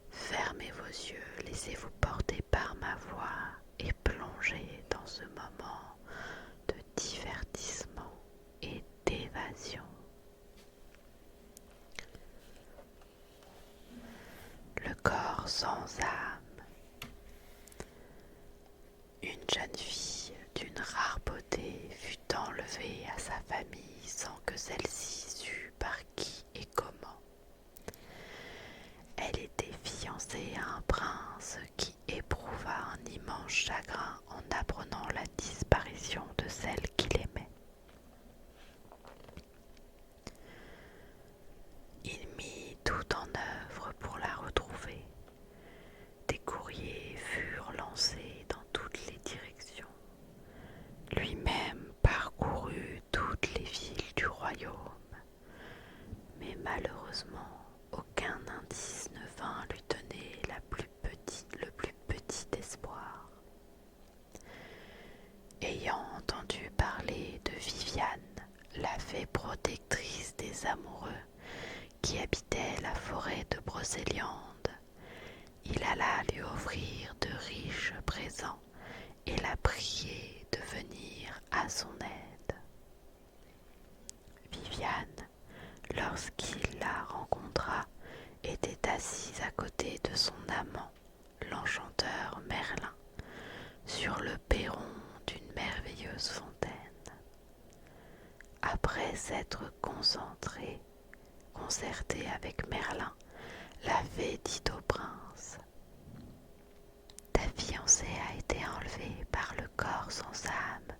Fermez vos yeux. Laissez-vous porter par ma voix et plongez dans ce moment de divertissement et d'évasion. Le corps sans âme. Une jeune fille d'une rare beauté fut enlevée à sa famille sans que celle-ci sût par qui et comment. Elle était fiancée à un prince qui éprouva un immense chagrin en apprenant la disparition de celle qu'il aimait. Il mit tout en œuvre pour la retrouver. Des courriers furent lancés dans toutes les directions. Lui-même parcourut toutes les villes du royaume, mais malheureusement, aucun indice ne vint lui donner le plus petit espoir. Ayant entendu parler de Viviane, la fée protectrice des amoureux, qui habitait la forêt de Brocéliande, il alla lui offrir de riches présents et la prier de venir à son aide. Viviane, lorsqu'il la rencontra, était assise à côté de son amant, l'enchanteur Merlin, sur le perron d'une merveilleuse fontaine. Après s'être concertée avec Merlin, la fée dit au prince: ta fiancée a été enlevée par le corps sans âme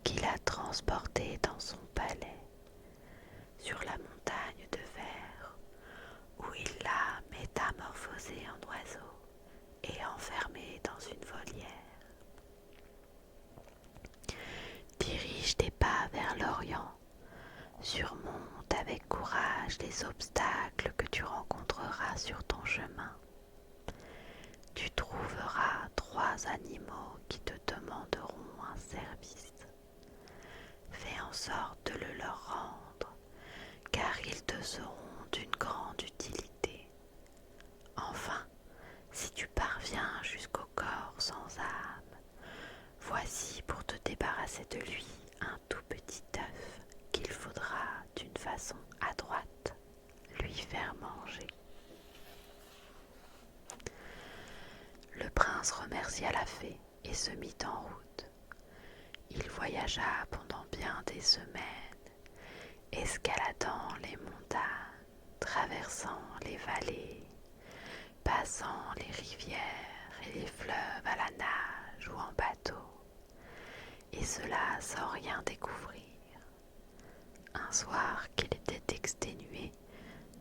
qui l'a transportée dans son palais, sur la montagne de verre, où il l'a métamorphosée en oiseau et enfermée dans une volière. Dirige tes pas vers l'Orient, surmonte avec courage les obstacles que tu rencontreras sur ton chemin. Tu trouveras 3 animaux qui te demanderont un service. Fais en sorte de le leur rendre, car ils te seront d'une grande utilité. Enfin, si tu parviens jusqu'au corps sans âme, voici pour te débarrasser de lui un tout petit œuf qu'il faudra d'une façon adroite lui faire manger. Le prince remercia la fée et se mit en route. Il voyagea pendant bien des semaines, escaladant les montagnes, traversant les vallées, passant les rivières et les fleuves à la nage ou en bateau, et cela sans rien découvrir. Un soir qu'il était exténué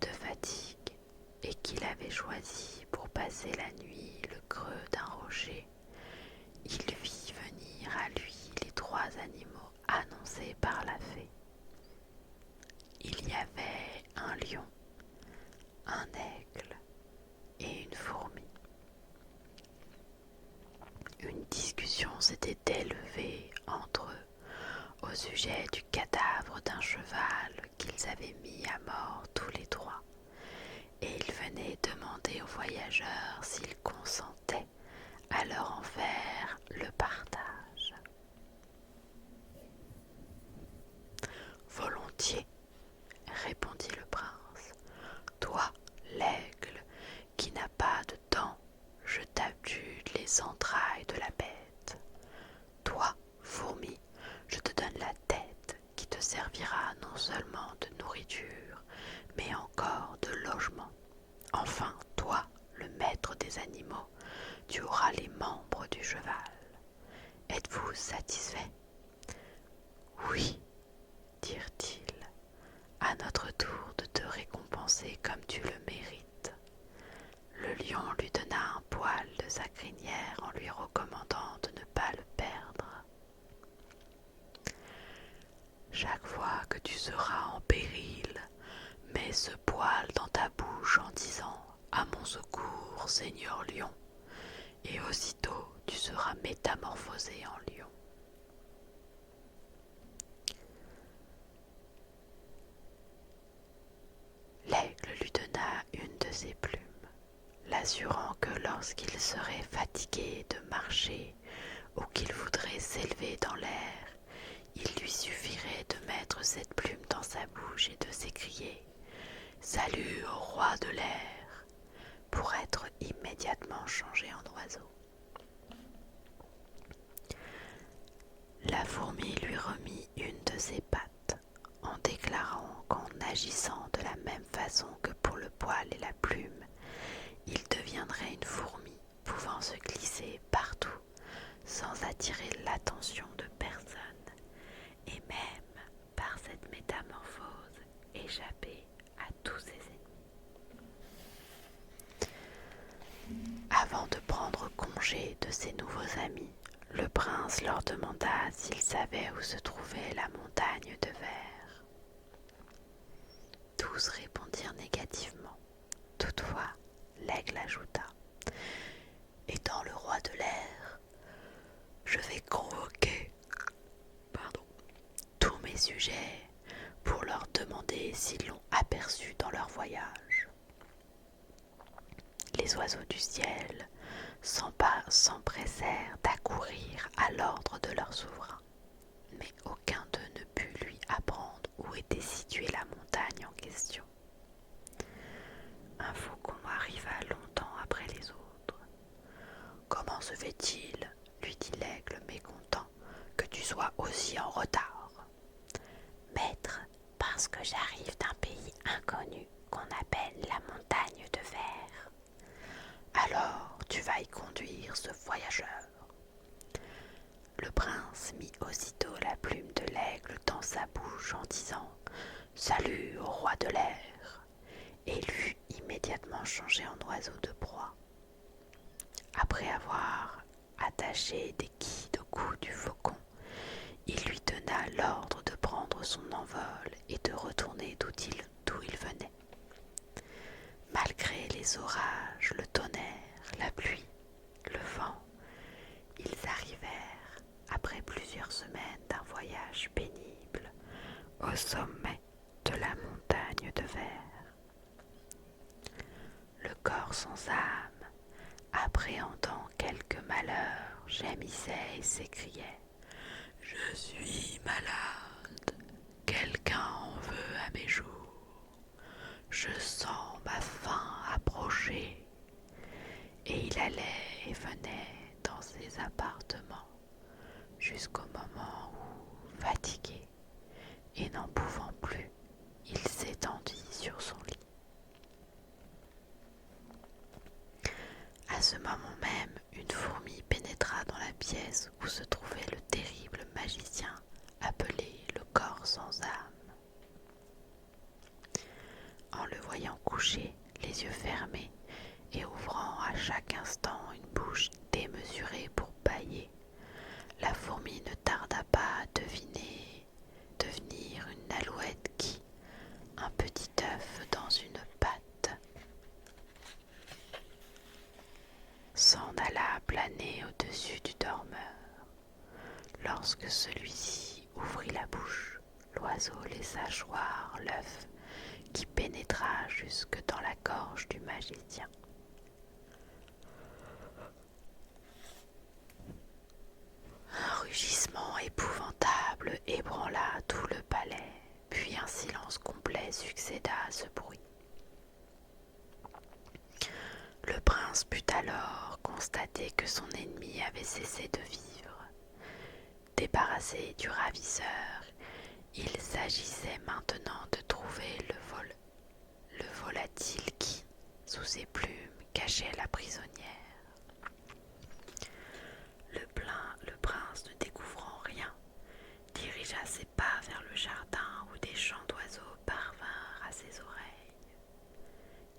de fatigue et qu'il avait choisi pour passer la nuit le creux d'un rocher, il vit venir à lui les 3 animaux annoncés par la fée. Il y avait un lion, un aigle et une fourmi. Une discussion s'était élevée entre eux au sujet du cadavre d'un cheval qu'ils avaient mis à mort tous les 3, et ils venaient demander aux voyageurs s'ils consentaient à leur en faire le partage. Volontiers, répondit le prince. Toi, l'aigle, qui n'a pas de dents, je t'adjude les entrailles de la bête. Toi, fourmi, je te donne la tête qui te servira non seulement de nourriture, mais encore de logement. Enfin, toi, le maître des animaux, tu auras les membres du cheval. Êtes-vous satisfait? Oui, dirent-ils, à notre crinière en lui recommandant de ne pas le perdre. Chaque fois que tu seras en péril, mets ce poil dans ta bouche en disant « À mon secours, Seigneur Lion !» et aussitôt tu seras métamorphosé en lion. L'aigle lui donna une de ses plumes, l'assurant que lorsqu'il serait fatigué de marcher ou qu'il voudrait s'élever dans l'air, il lui suffirait de mettre cette plume dans sa bouche et de s'écrier « Salut au roi de l'air !» pour être immédiatement changé en oiseau. La fourmi lui remit une de ses pattes en déclarant qu'en agissant de la même façon que pour le poil et la plume, il deviendrait une fourmi pouvant se glisser partout sans attirer l'attention de personne et même, par cette métamorphose, échapper à tous ses ennemis. Avant de prendre congé de ses nouveaux amis, le prince leur demanda s'ils savaient où se trouvait la montagne de verre. Tous répondirent négativement. Toutefois, l'aigle ajouta « Étant le roi de l'air, je vais convoquer tous mes sujets pour leur demander s'ils l'ont aperçu dans leur voyage. » Les oiseaux du ciel s'empressèrent d'accourir à l'ordre de leur souverain, mais aucun d'eux ne put lui apprendre où était située la montagne en question. Un faucon arriva longtemps après les autres. « Comment se fait-il, lui dit l'aigle mécontent, que tu sois aussi en retard ? » « Maître, parce que j'arrive d'un pays inconnu qu'on appelle la montagne de verre. »« Alors, tu vas y conduire ce voyageur. » Le prince mit aussitôt la plume de l'aigle dans sa bouche en disant « Salut au roi de l'air !» et fut immédiatement changé en oiseau de proie. Après avoir attaché des guides au cou du faucon, il lui donna l'ordre de prendre son envol et de retourner d'où il venait. Malgré les orages, le tonnerre, la pluie, le vent, ils arrivèrent, après plusieurs semaines d'un voyage pénible, au sommet de la montagne de verre. Le corps sans âme, appréhendant quelque malheur, gémissait et s'écriait « Je suis malade, quelqu'un en veut à mes jours. Je sens ma fin approcher. » Et il allait et venait dans ses appartements jusqu'au moment où, fatigué et n'en pouvant plus, il s'étendit sur son lit. À ce moment même, une fourmi pénétra dans la pièce où se trouvait le terrible magicien appelé le corps sans âme. En le voyant couché, les yeux fermés et ouvrant à chaque instant une bouche démesurée pour bâiller, la fourmi ne tarda pas à devenir une alouette qui, un petit œuf dans une patte, s'en alla planer au-dessus du dormeur. Lorsque celui-ci ouvrit la bouche, l'oiseau laissa choir l'œuf qui pénétra jusque dans la gorge du magicien. Un rugissement épouvantable ébranla tout le palais, puis un silence complet succéda à ce bruit. Le prince put alors constater que son ennemi avait cessé de vivre. Débarrassé du ravisseur, il s'agissait maintenant de trouver le volatile qui, sous ses plumes, cachait la prisonnière. Le prince, ne découvrant rien, dirigea ses pas vers le jardin où des chants d'oiseaux parvinrent à ses oreilles.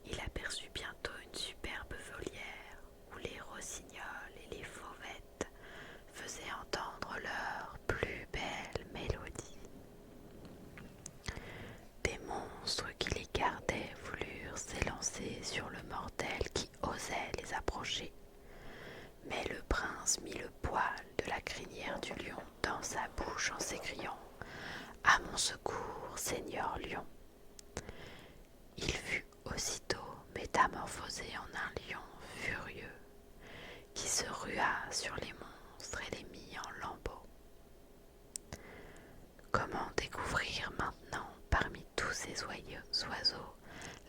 Il aperçut bientôt une superbe volière où les rossignols À mon secours, Seigneur Lion. Il fut aussitôt métamorphosé en un lion furieux qui se rua sur les monstres et les mit en lambeaux. Comment découvrir maintenant parmi tous ces oiseaux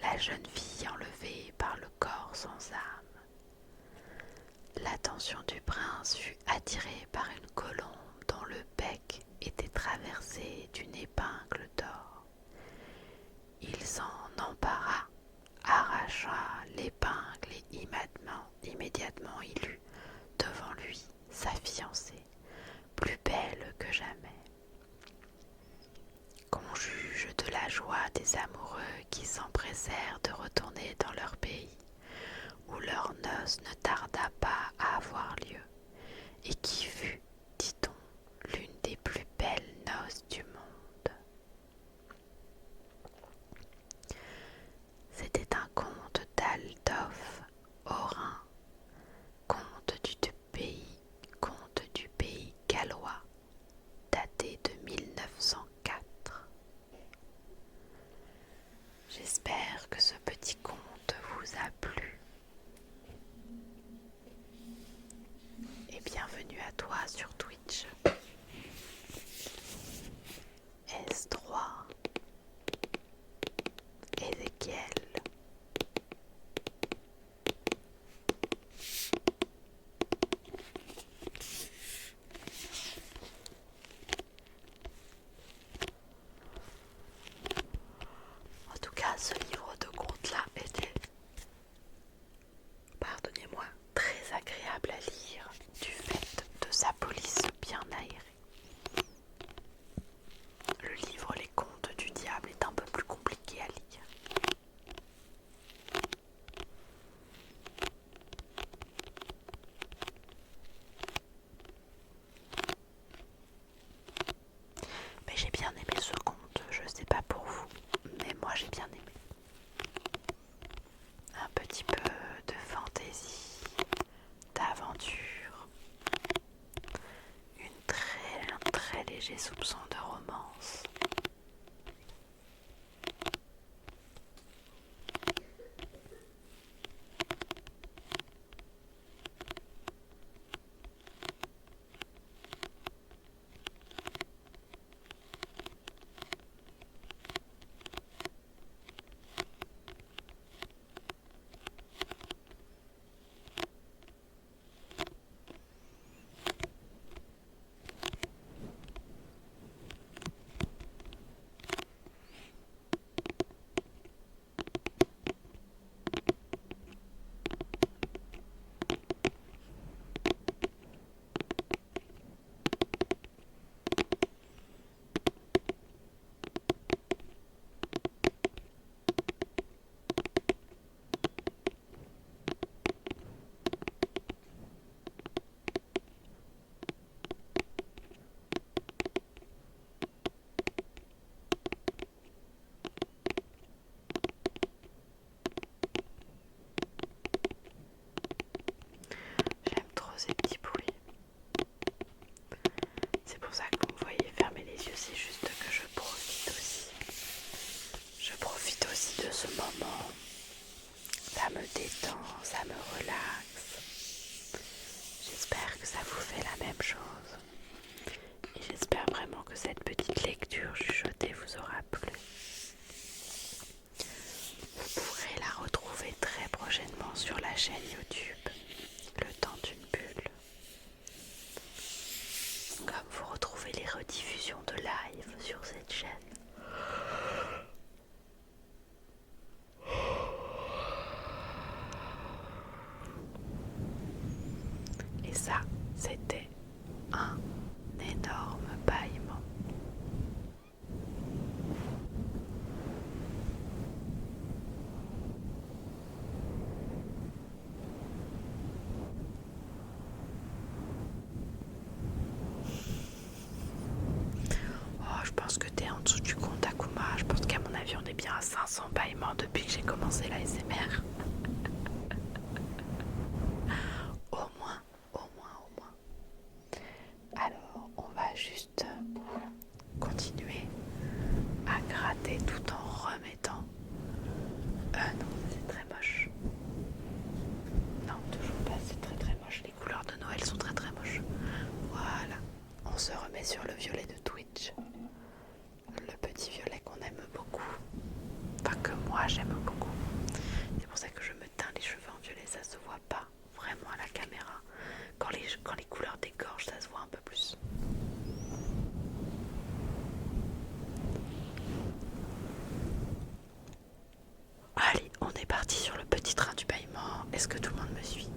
la jeune fille enlevée par le corps sans âme? L'attention du prince fut attirée par une colombe dont le bec était traversé d'une épingle d'or. Il s'en empara, arracha l'épingle et immédiatement il eut devant lui sa fiancée, plus belle que jamais. Qu'on juge de la joie des amoureux qui s'empressèrent de retourner dans leur pays, où leur noce ne tarda pas à avoir lieu, et qui fut, dit-on, l'une des plus belles noces du monde. C'était un conte d'Aldolphe Aurin, conte du pays gallois, daté de 1904. J'espère que ce petit conte vous a plu. Et bienvenue à toi sur Twitch. S3 Ézéchiel. En tout cas, ce livre de contes-là était, pardonnez-moi, très agréable à lire du fait de sa police bien aérée. Le livre Les Contes du Diable est un peu plus compliqué à lire. Mais j'ai bien aimé ce conte, je sais pas pour vous, mais moi j'ai bien aimé. Un petit peu de fantaisie, d'aventure, un très léger soupçon de romance. J'aime trop ces petits bruits. C'est pour ça que vous me voyez fermer les yeux, c'est juste que je profite aussi. Je profite aussi de ce moment. Ça me détend, ça me relaxe. J'espère que ça vous fait la même chose. Et j'espère vraiment que cette petite lecture chuchotée vous aura plu. Vous pourrez la retrouver très prochainement sur la chaîne YouTube, Le Temps d'une Bulle. Comme vous retrouvez les rediffusions de live sur cette chaîne. Et ça, c'était un énorme bâillement. Oh, je pense que t'es en dessous du compte Akuma. Je pense qu'à mon avis, on est bien à 500 bâillements depuis que j'ai commencé la SMR. Au moins. Alors, on va juste continuer petit violet qu'on aime beaucoup. Enfin que moi j'aime beaucoup. C'est pour ça que je me teins les cheveux en violet, ça se voit pas vraiment à la caméra. Quand les couleurs dégorgent, ça se voit un peu plus. Allez, on est parti sur le petit train du bâillement. Est-ce que tout le monde me suit?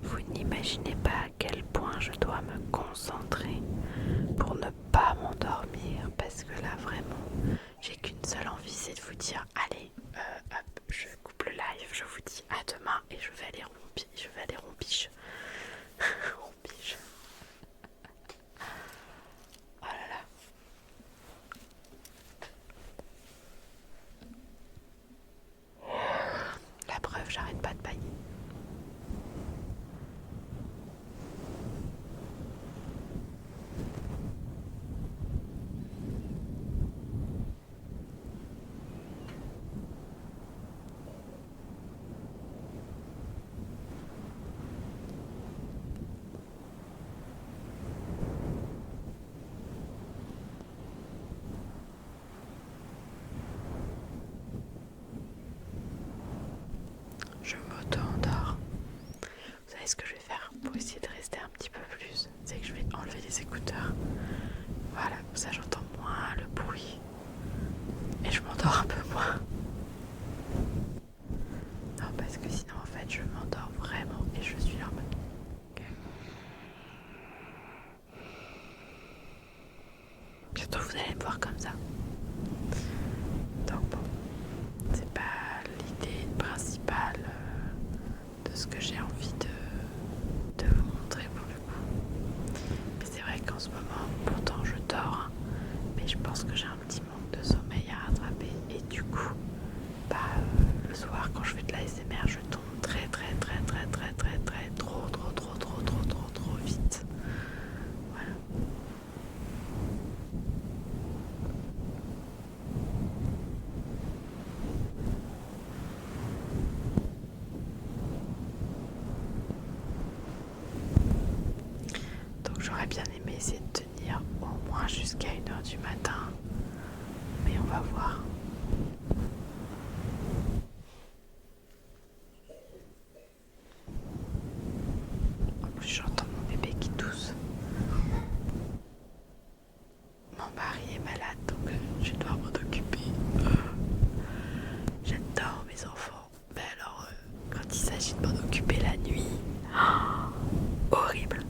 Vous n'imaginez pas à quel point je dois me concentrer pour ne pas m'endormir parce que là vraiment j'ai qu'une seule envie, c'est de vous dire allez hop, je coupe le live, je vous dis à demain et je vais aller rompiche. Rompiche. Oh là là. La preuve, j'arrête pas de bailler. Je m'auto-endors. Vous savez ce que je vais faire pour essayer de rester un petit peu plus? C'est que je vais enlever les écouteurs. Voilà, comme ça j'entends moins le bruit. Et je m'endors un peu moins. Non, parce que sinon en fait je m'endors vraiment et je suis là en mode... Bientôt vous allez me voir comme ça. Donc bon, c'est pas l'idée principale de ce que j'ai envie de vous montrer pour le coup. Mais c'est vrai qu'en ce moment, pourtant je dors, mais je pense que j'ai un petit manque de sommeil à rattraper. Et du coup, le soir quand je fais de la l'ASMR, je tombe très trop vite. Voilà. Donc j'aurais bien aimé essayer de tenir au moins jusqu'à 1h du matin, mais on va voir. En plus j'entends mon bébé qui tousse. Mon mari est malade donc je dois m'en occuper. J'adore mes enfants, mais alors quand il s'agit de m'en occuper la nuit, horrible.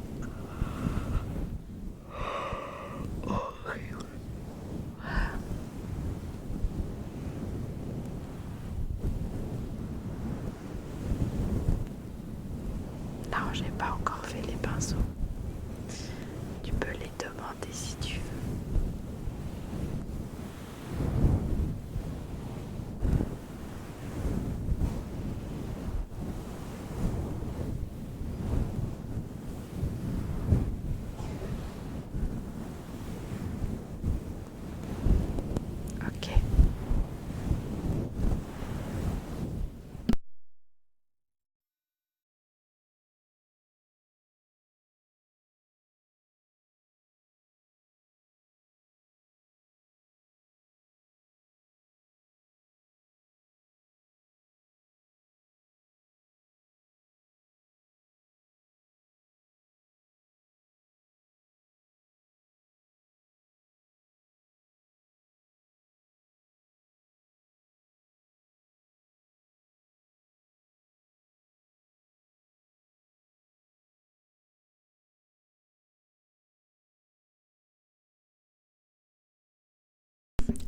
Horrible. Non, j'ai pas encore fait les pinceaux. Tu peux les demander si tu veux. Ok.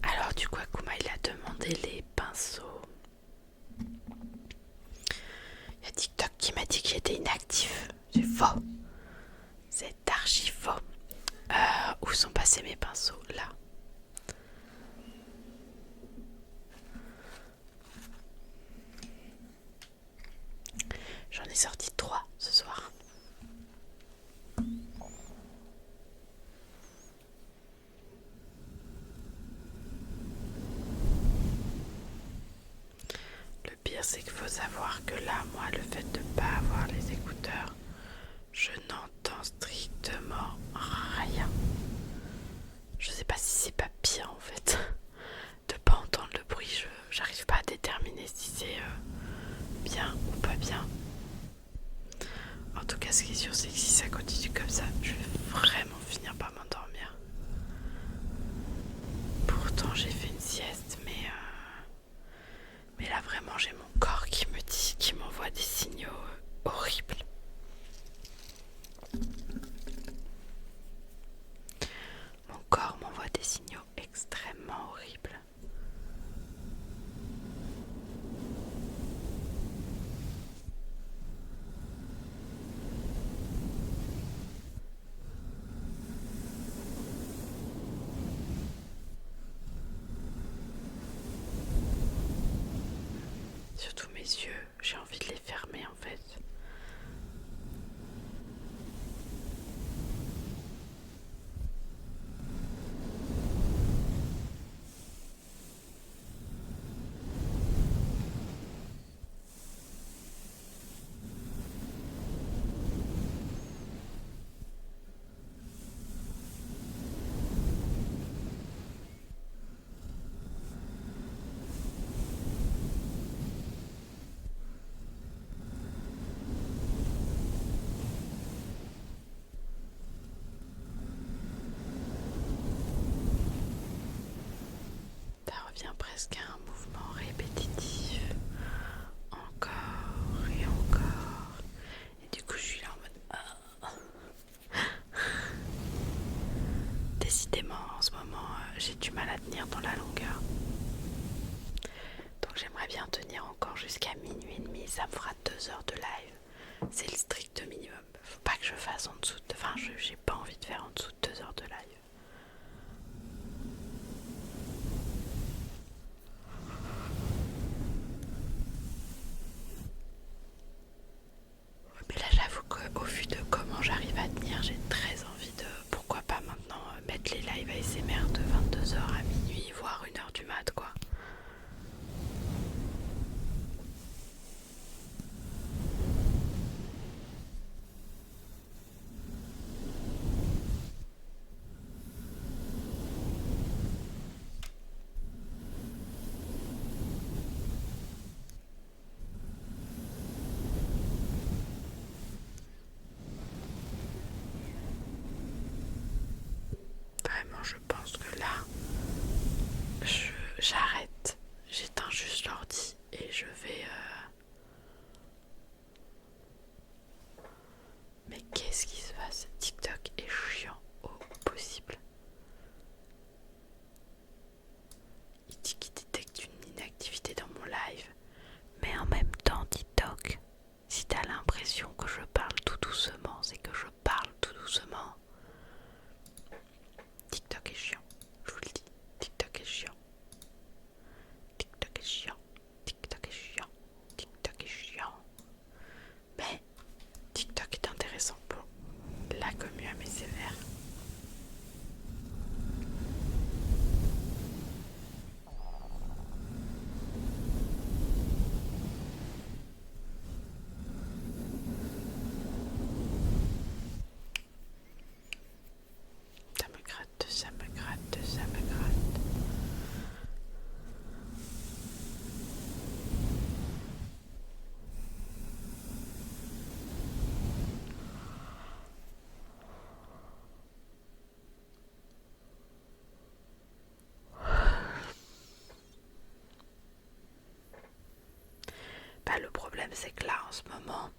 Alors du coup Akuma il a demandé les pinceaux. Il y a TikTok qui m'a dit que j'étais inactif. C'est faux. C'est archi faux. Où sont passés mes pinceaux? Là. J'en ai sorti 3 ce soir. Le pire, c'est qu'il faut savoir que là, moi, le fait de ne pas avoir les écouteurs, je n'entends strictement rien. Je sais pas si c'est pas pire en fait de pas entendre le bruit. J'arrive pas à déterminer si c'est bien ou pas bien. En tout cas, ce qui est sûr, c'est que si ça continue comme ça, je vais vraiment finir par m'endormir. Pourtant, j'ai fait une sieste, mais là vraiment, j'ai mon corps qui me dit, qui m'envoie des signaux horribles. Mon corps m'envoie des signaux extrêmement horribles. Surtout mes yeux, j'ai envie de les fermer en fait. Ça revient presque à un mouvement répétitif, encore et encore. Et du coup, je suis là en mode Décidément, en ce moment, j'ai du mal à tenir dans la longueur. Donc j'aimerais bien tenir encore jusqu'à minuit et demi. Ça me fera 2 heures de live. C'est le strict minimum. Faut pas que je fasse en dessous de... Enfin, j'ai pas envie de faire en dessous de 2 heures de live. Mais là, j'avoue qu'au vu de comment j'arrive à tenir, j'ai très envie de, pourquoi pas maintenant, mettre les lives ASMR de 22 heures à minuit, voire 1 heure du mat, quoi. Vraiment, je pense que là, j'arrête, j'éteins juste l'ordi et je vais... Mais qu'est-ce qui se passe? TikTok est chiant au possible. Il dit qu'il détecte une inactivité dans mon live. Mais en même temps, TikTok, si t'as l'impression que je parle tout doucement, c'est que je parle tout doucement. TikTok est chiant, je vous le dis. TikTok est chiant. TikTok est chiant. TikTok est chiant. TikTok est chiant. Mais TikTok est intéressant pour la commu à mes sévères. Ça me gratte, ça me gratte, ça me gratte. Bah, le problème c'est que là en ce moment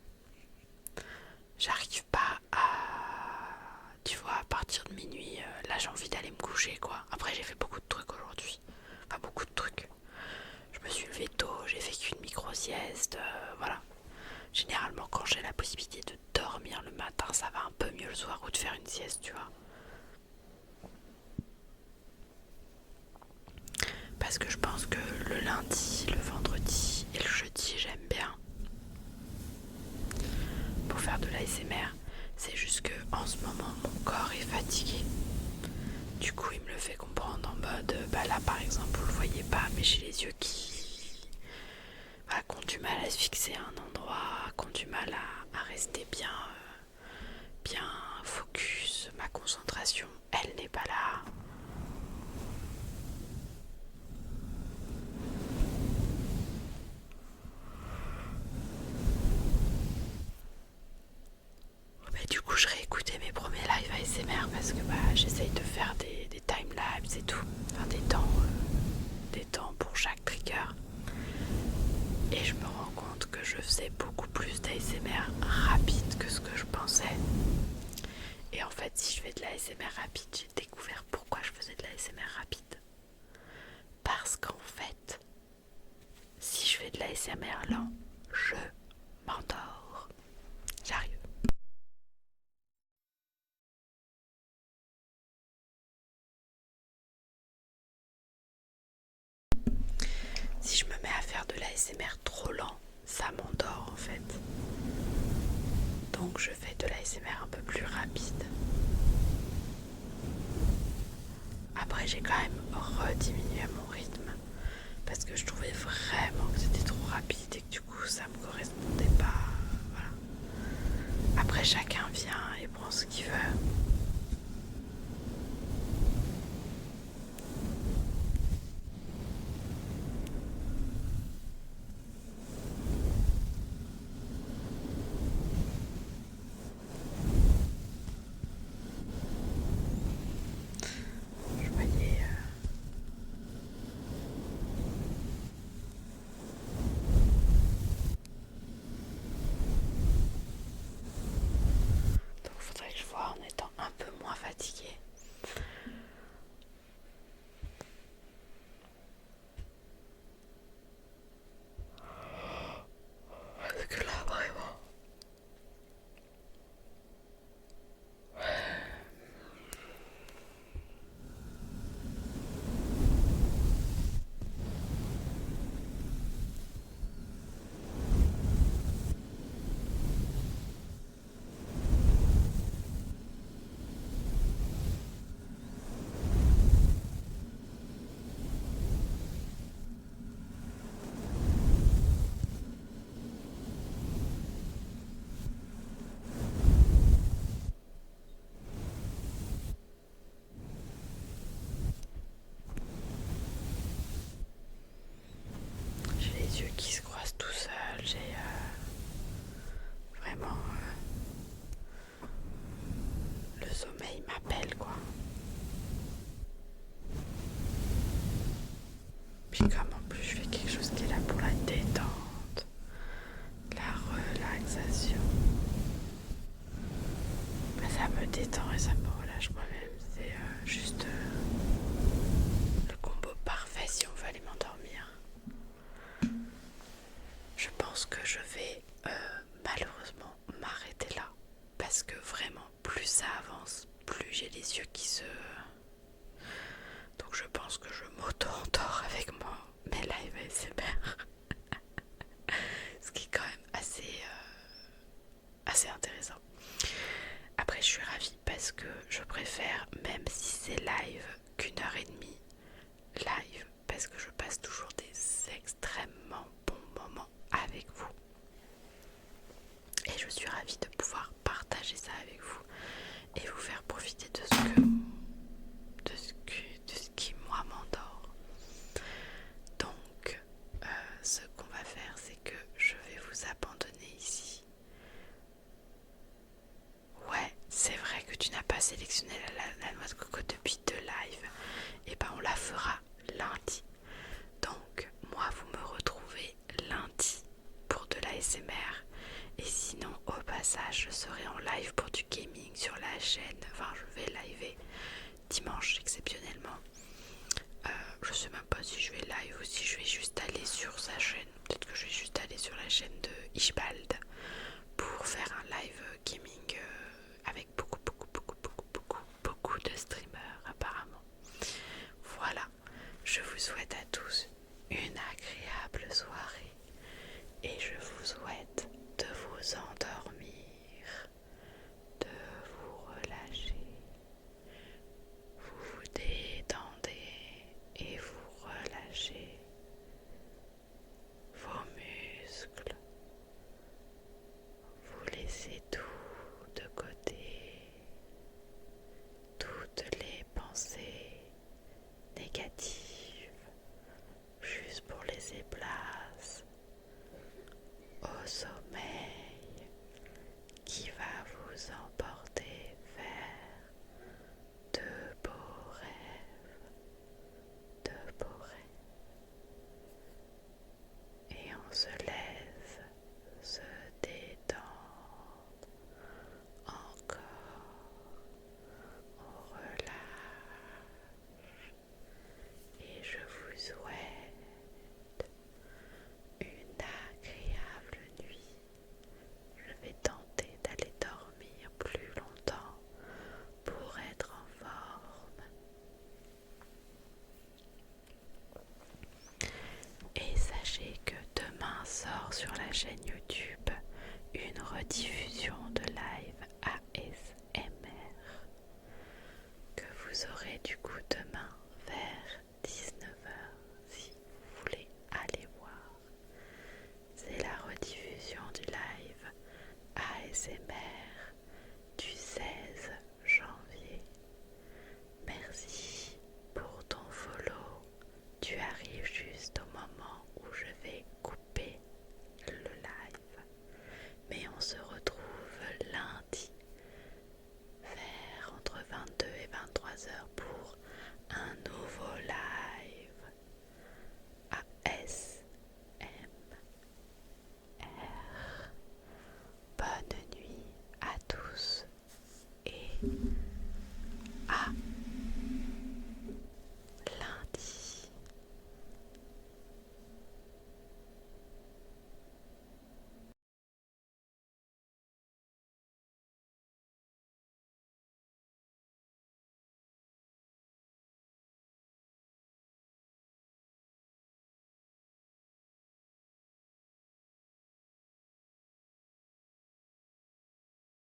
j'arrive pas à... Tu vois, à partir de minuit, là j'ai envie d'aller me coucher quoi. Après j'ai fait beaucoup de trucs aujourd'hui. Enfin beaucoup de trucs. Je me suis levée tôt, j'ai fait qu'une micro-sieste, voilà. Généralement quand j'ai la possibilité de dormir le matin, ça va un peu mieux le soir ou de faire une sieste, tu vois. Parce que je pense que le lundi, le vendredi et le jeudi j'aime bien. l'ASMR. C'est juste que en ce moment mon corps est fatigué. Du coup il me le fait comprendre en mode là par exemple vous le voyez pas mais j'ai les yeux qui ont du mal à se fixer à un endroit, qui ont du mal à rester bien focus, ma concentration elle n'est pas là. Du coup je réécoutais mes premiers lives ASMR parce que j'essaye de faire des timelapses et tout, enfin des temps pour chaque trigger. Et je me rends compte que je faisais beaucoup plus d'ASMR rapide que ce que je pensais. Et en fait si je fais de l'ASMR rapide, j'ai découvert pourquoi je faisais de l'ASMR rapide. Parce qu'en fait, si je fais de l'ASMR lent, je m'endors. J'arrive. Si je me mets à faire de l'ASMR trop lent, ça m'endort en fait. Donc je fais de l'ASMR un peu plus rapide. Après j'ai quand même rediminué mon rythme parce que je trouvais vraiment que c'était trop rapide et que du coup ça me correspondait pas. Voilà. Après chacun vient et prend ce qu'il veut. Je voyais donc il faudrait que je vois en étant un peu moins fatiguée. Parce que là vraiment j'ai les yeux qui se croisent tout seuls, j'ai vraiment le sommeil m'appelle quoi. Puis comme en plus je fais quelque chose qui est là pour la détente, la relaxation, ça me détend et ça me relâche moi-même. C'est juste le combo parfait si on veut aller m'endormir. Je pense que je vais malheureusement m'arrêter là parce que vraiment plus ça avance, plus j'ai les yeux qui se... Donc je pense que je m'auto-endors avec mes lives ASMR. Ce qui est quand même assez intéressant. Après je suis ravie parce que je préfère, même si c'est live, qu'1 heure et demie live, parce que je passe toujours des extrêmement bons moments avec vous. Et je suis ravie de pouvoir partager ça avec vous et vous faire profiter de ce qui moi m'endort. Donc ce qu'on va faire, c'est que je vais vous abandonner ici. Ouais, c'est vrai que tu n'as pas sélectionné la noix de coco depuis 2 lives. Et on la fera lundi. Donc moi vous me retrouvez lundi pour de l'ASMR. Et sinon au passage je serai en live pour du gaming sur la chaîne. Enfin je vais liver dimanche exceptionnellement. Je sais même pas si je vais live ou si je vais juste aller sur sa chaîne. Peut-être que je vais juste aller sur la chaîne de Ishbald pour faire un live gaming avec beaucoup de streamers apparemment. Voilà, je vous souhaite à tous une agréable soirée et je vous souhaite de vous endormir au sommeil qui va vous emporter vers de beaux rêves, de beaux rêves. Et on se laisse se détendre encore, on relâche et je vous souhaite une agréable nuit. Je vais tenter d'aller dormir plus longtemps pour être en forme. Et sachez que demain sort sur la chaîne YouTube une rediffusion de live ASMR que vous aurez du coup demain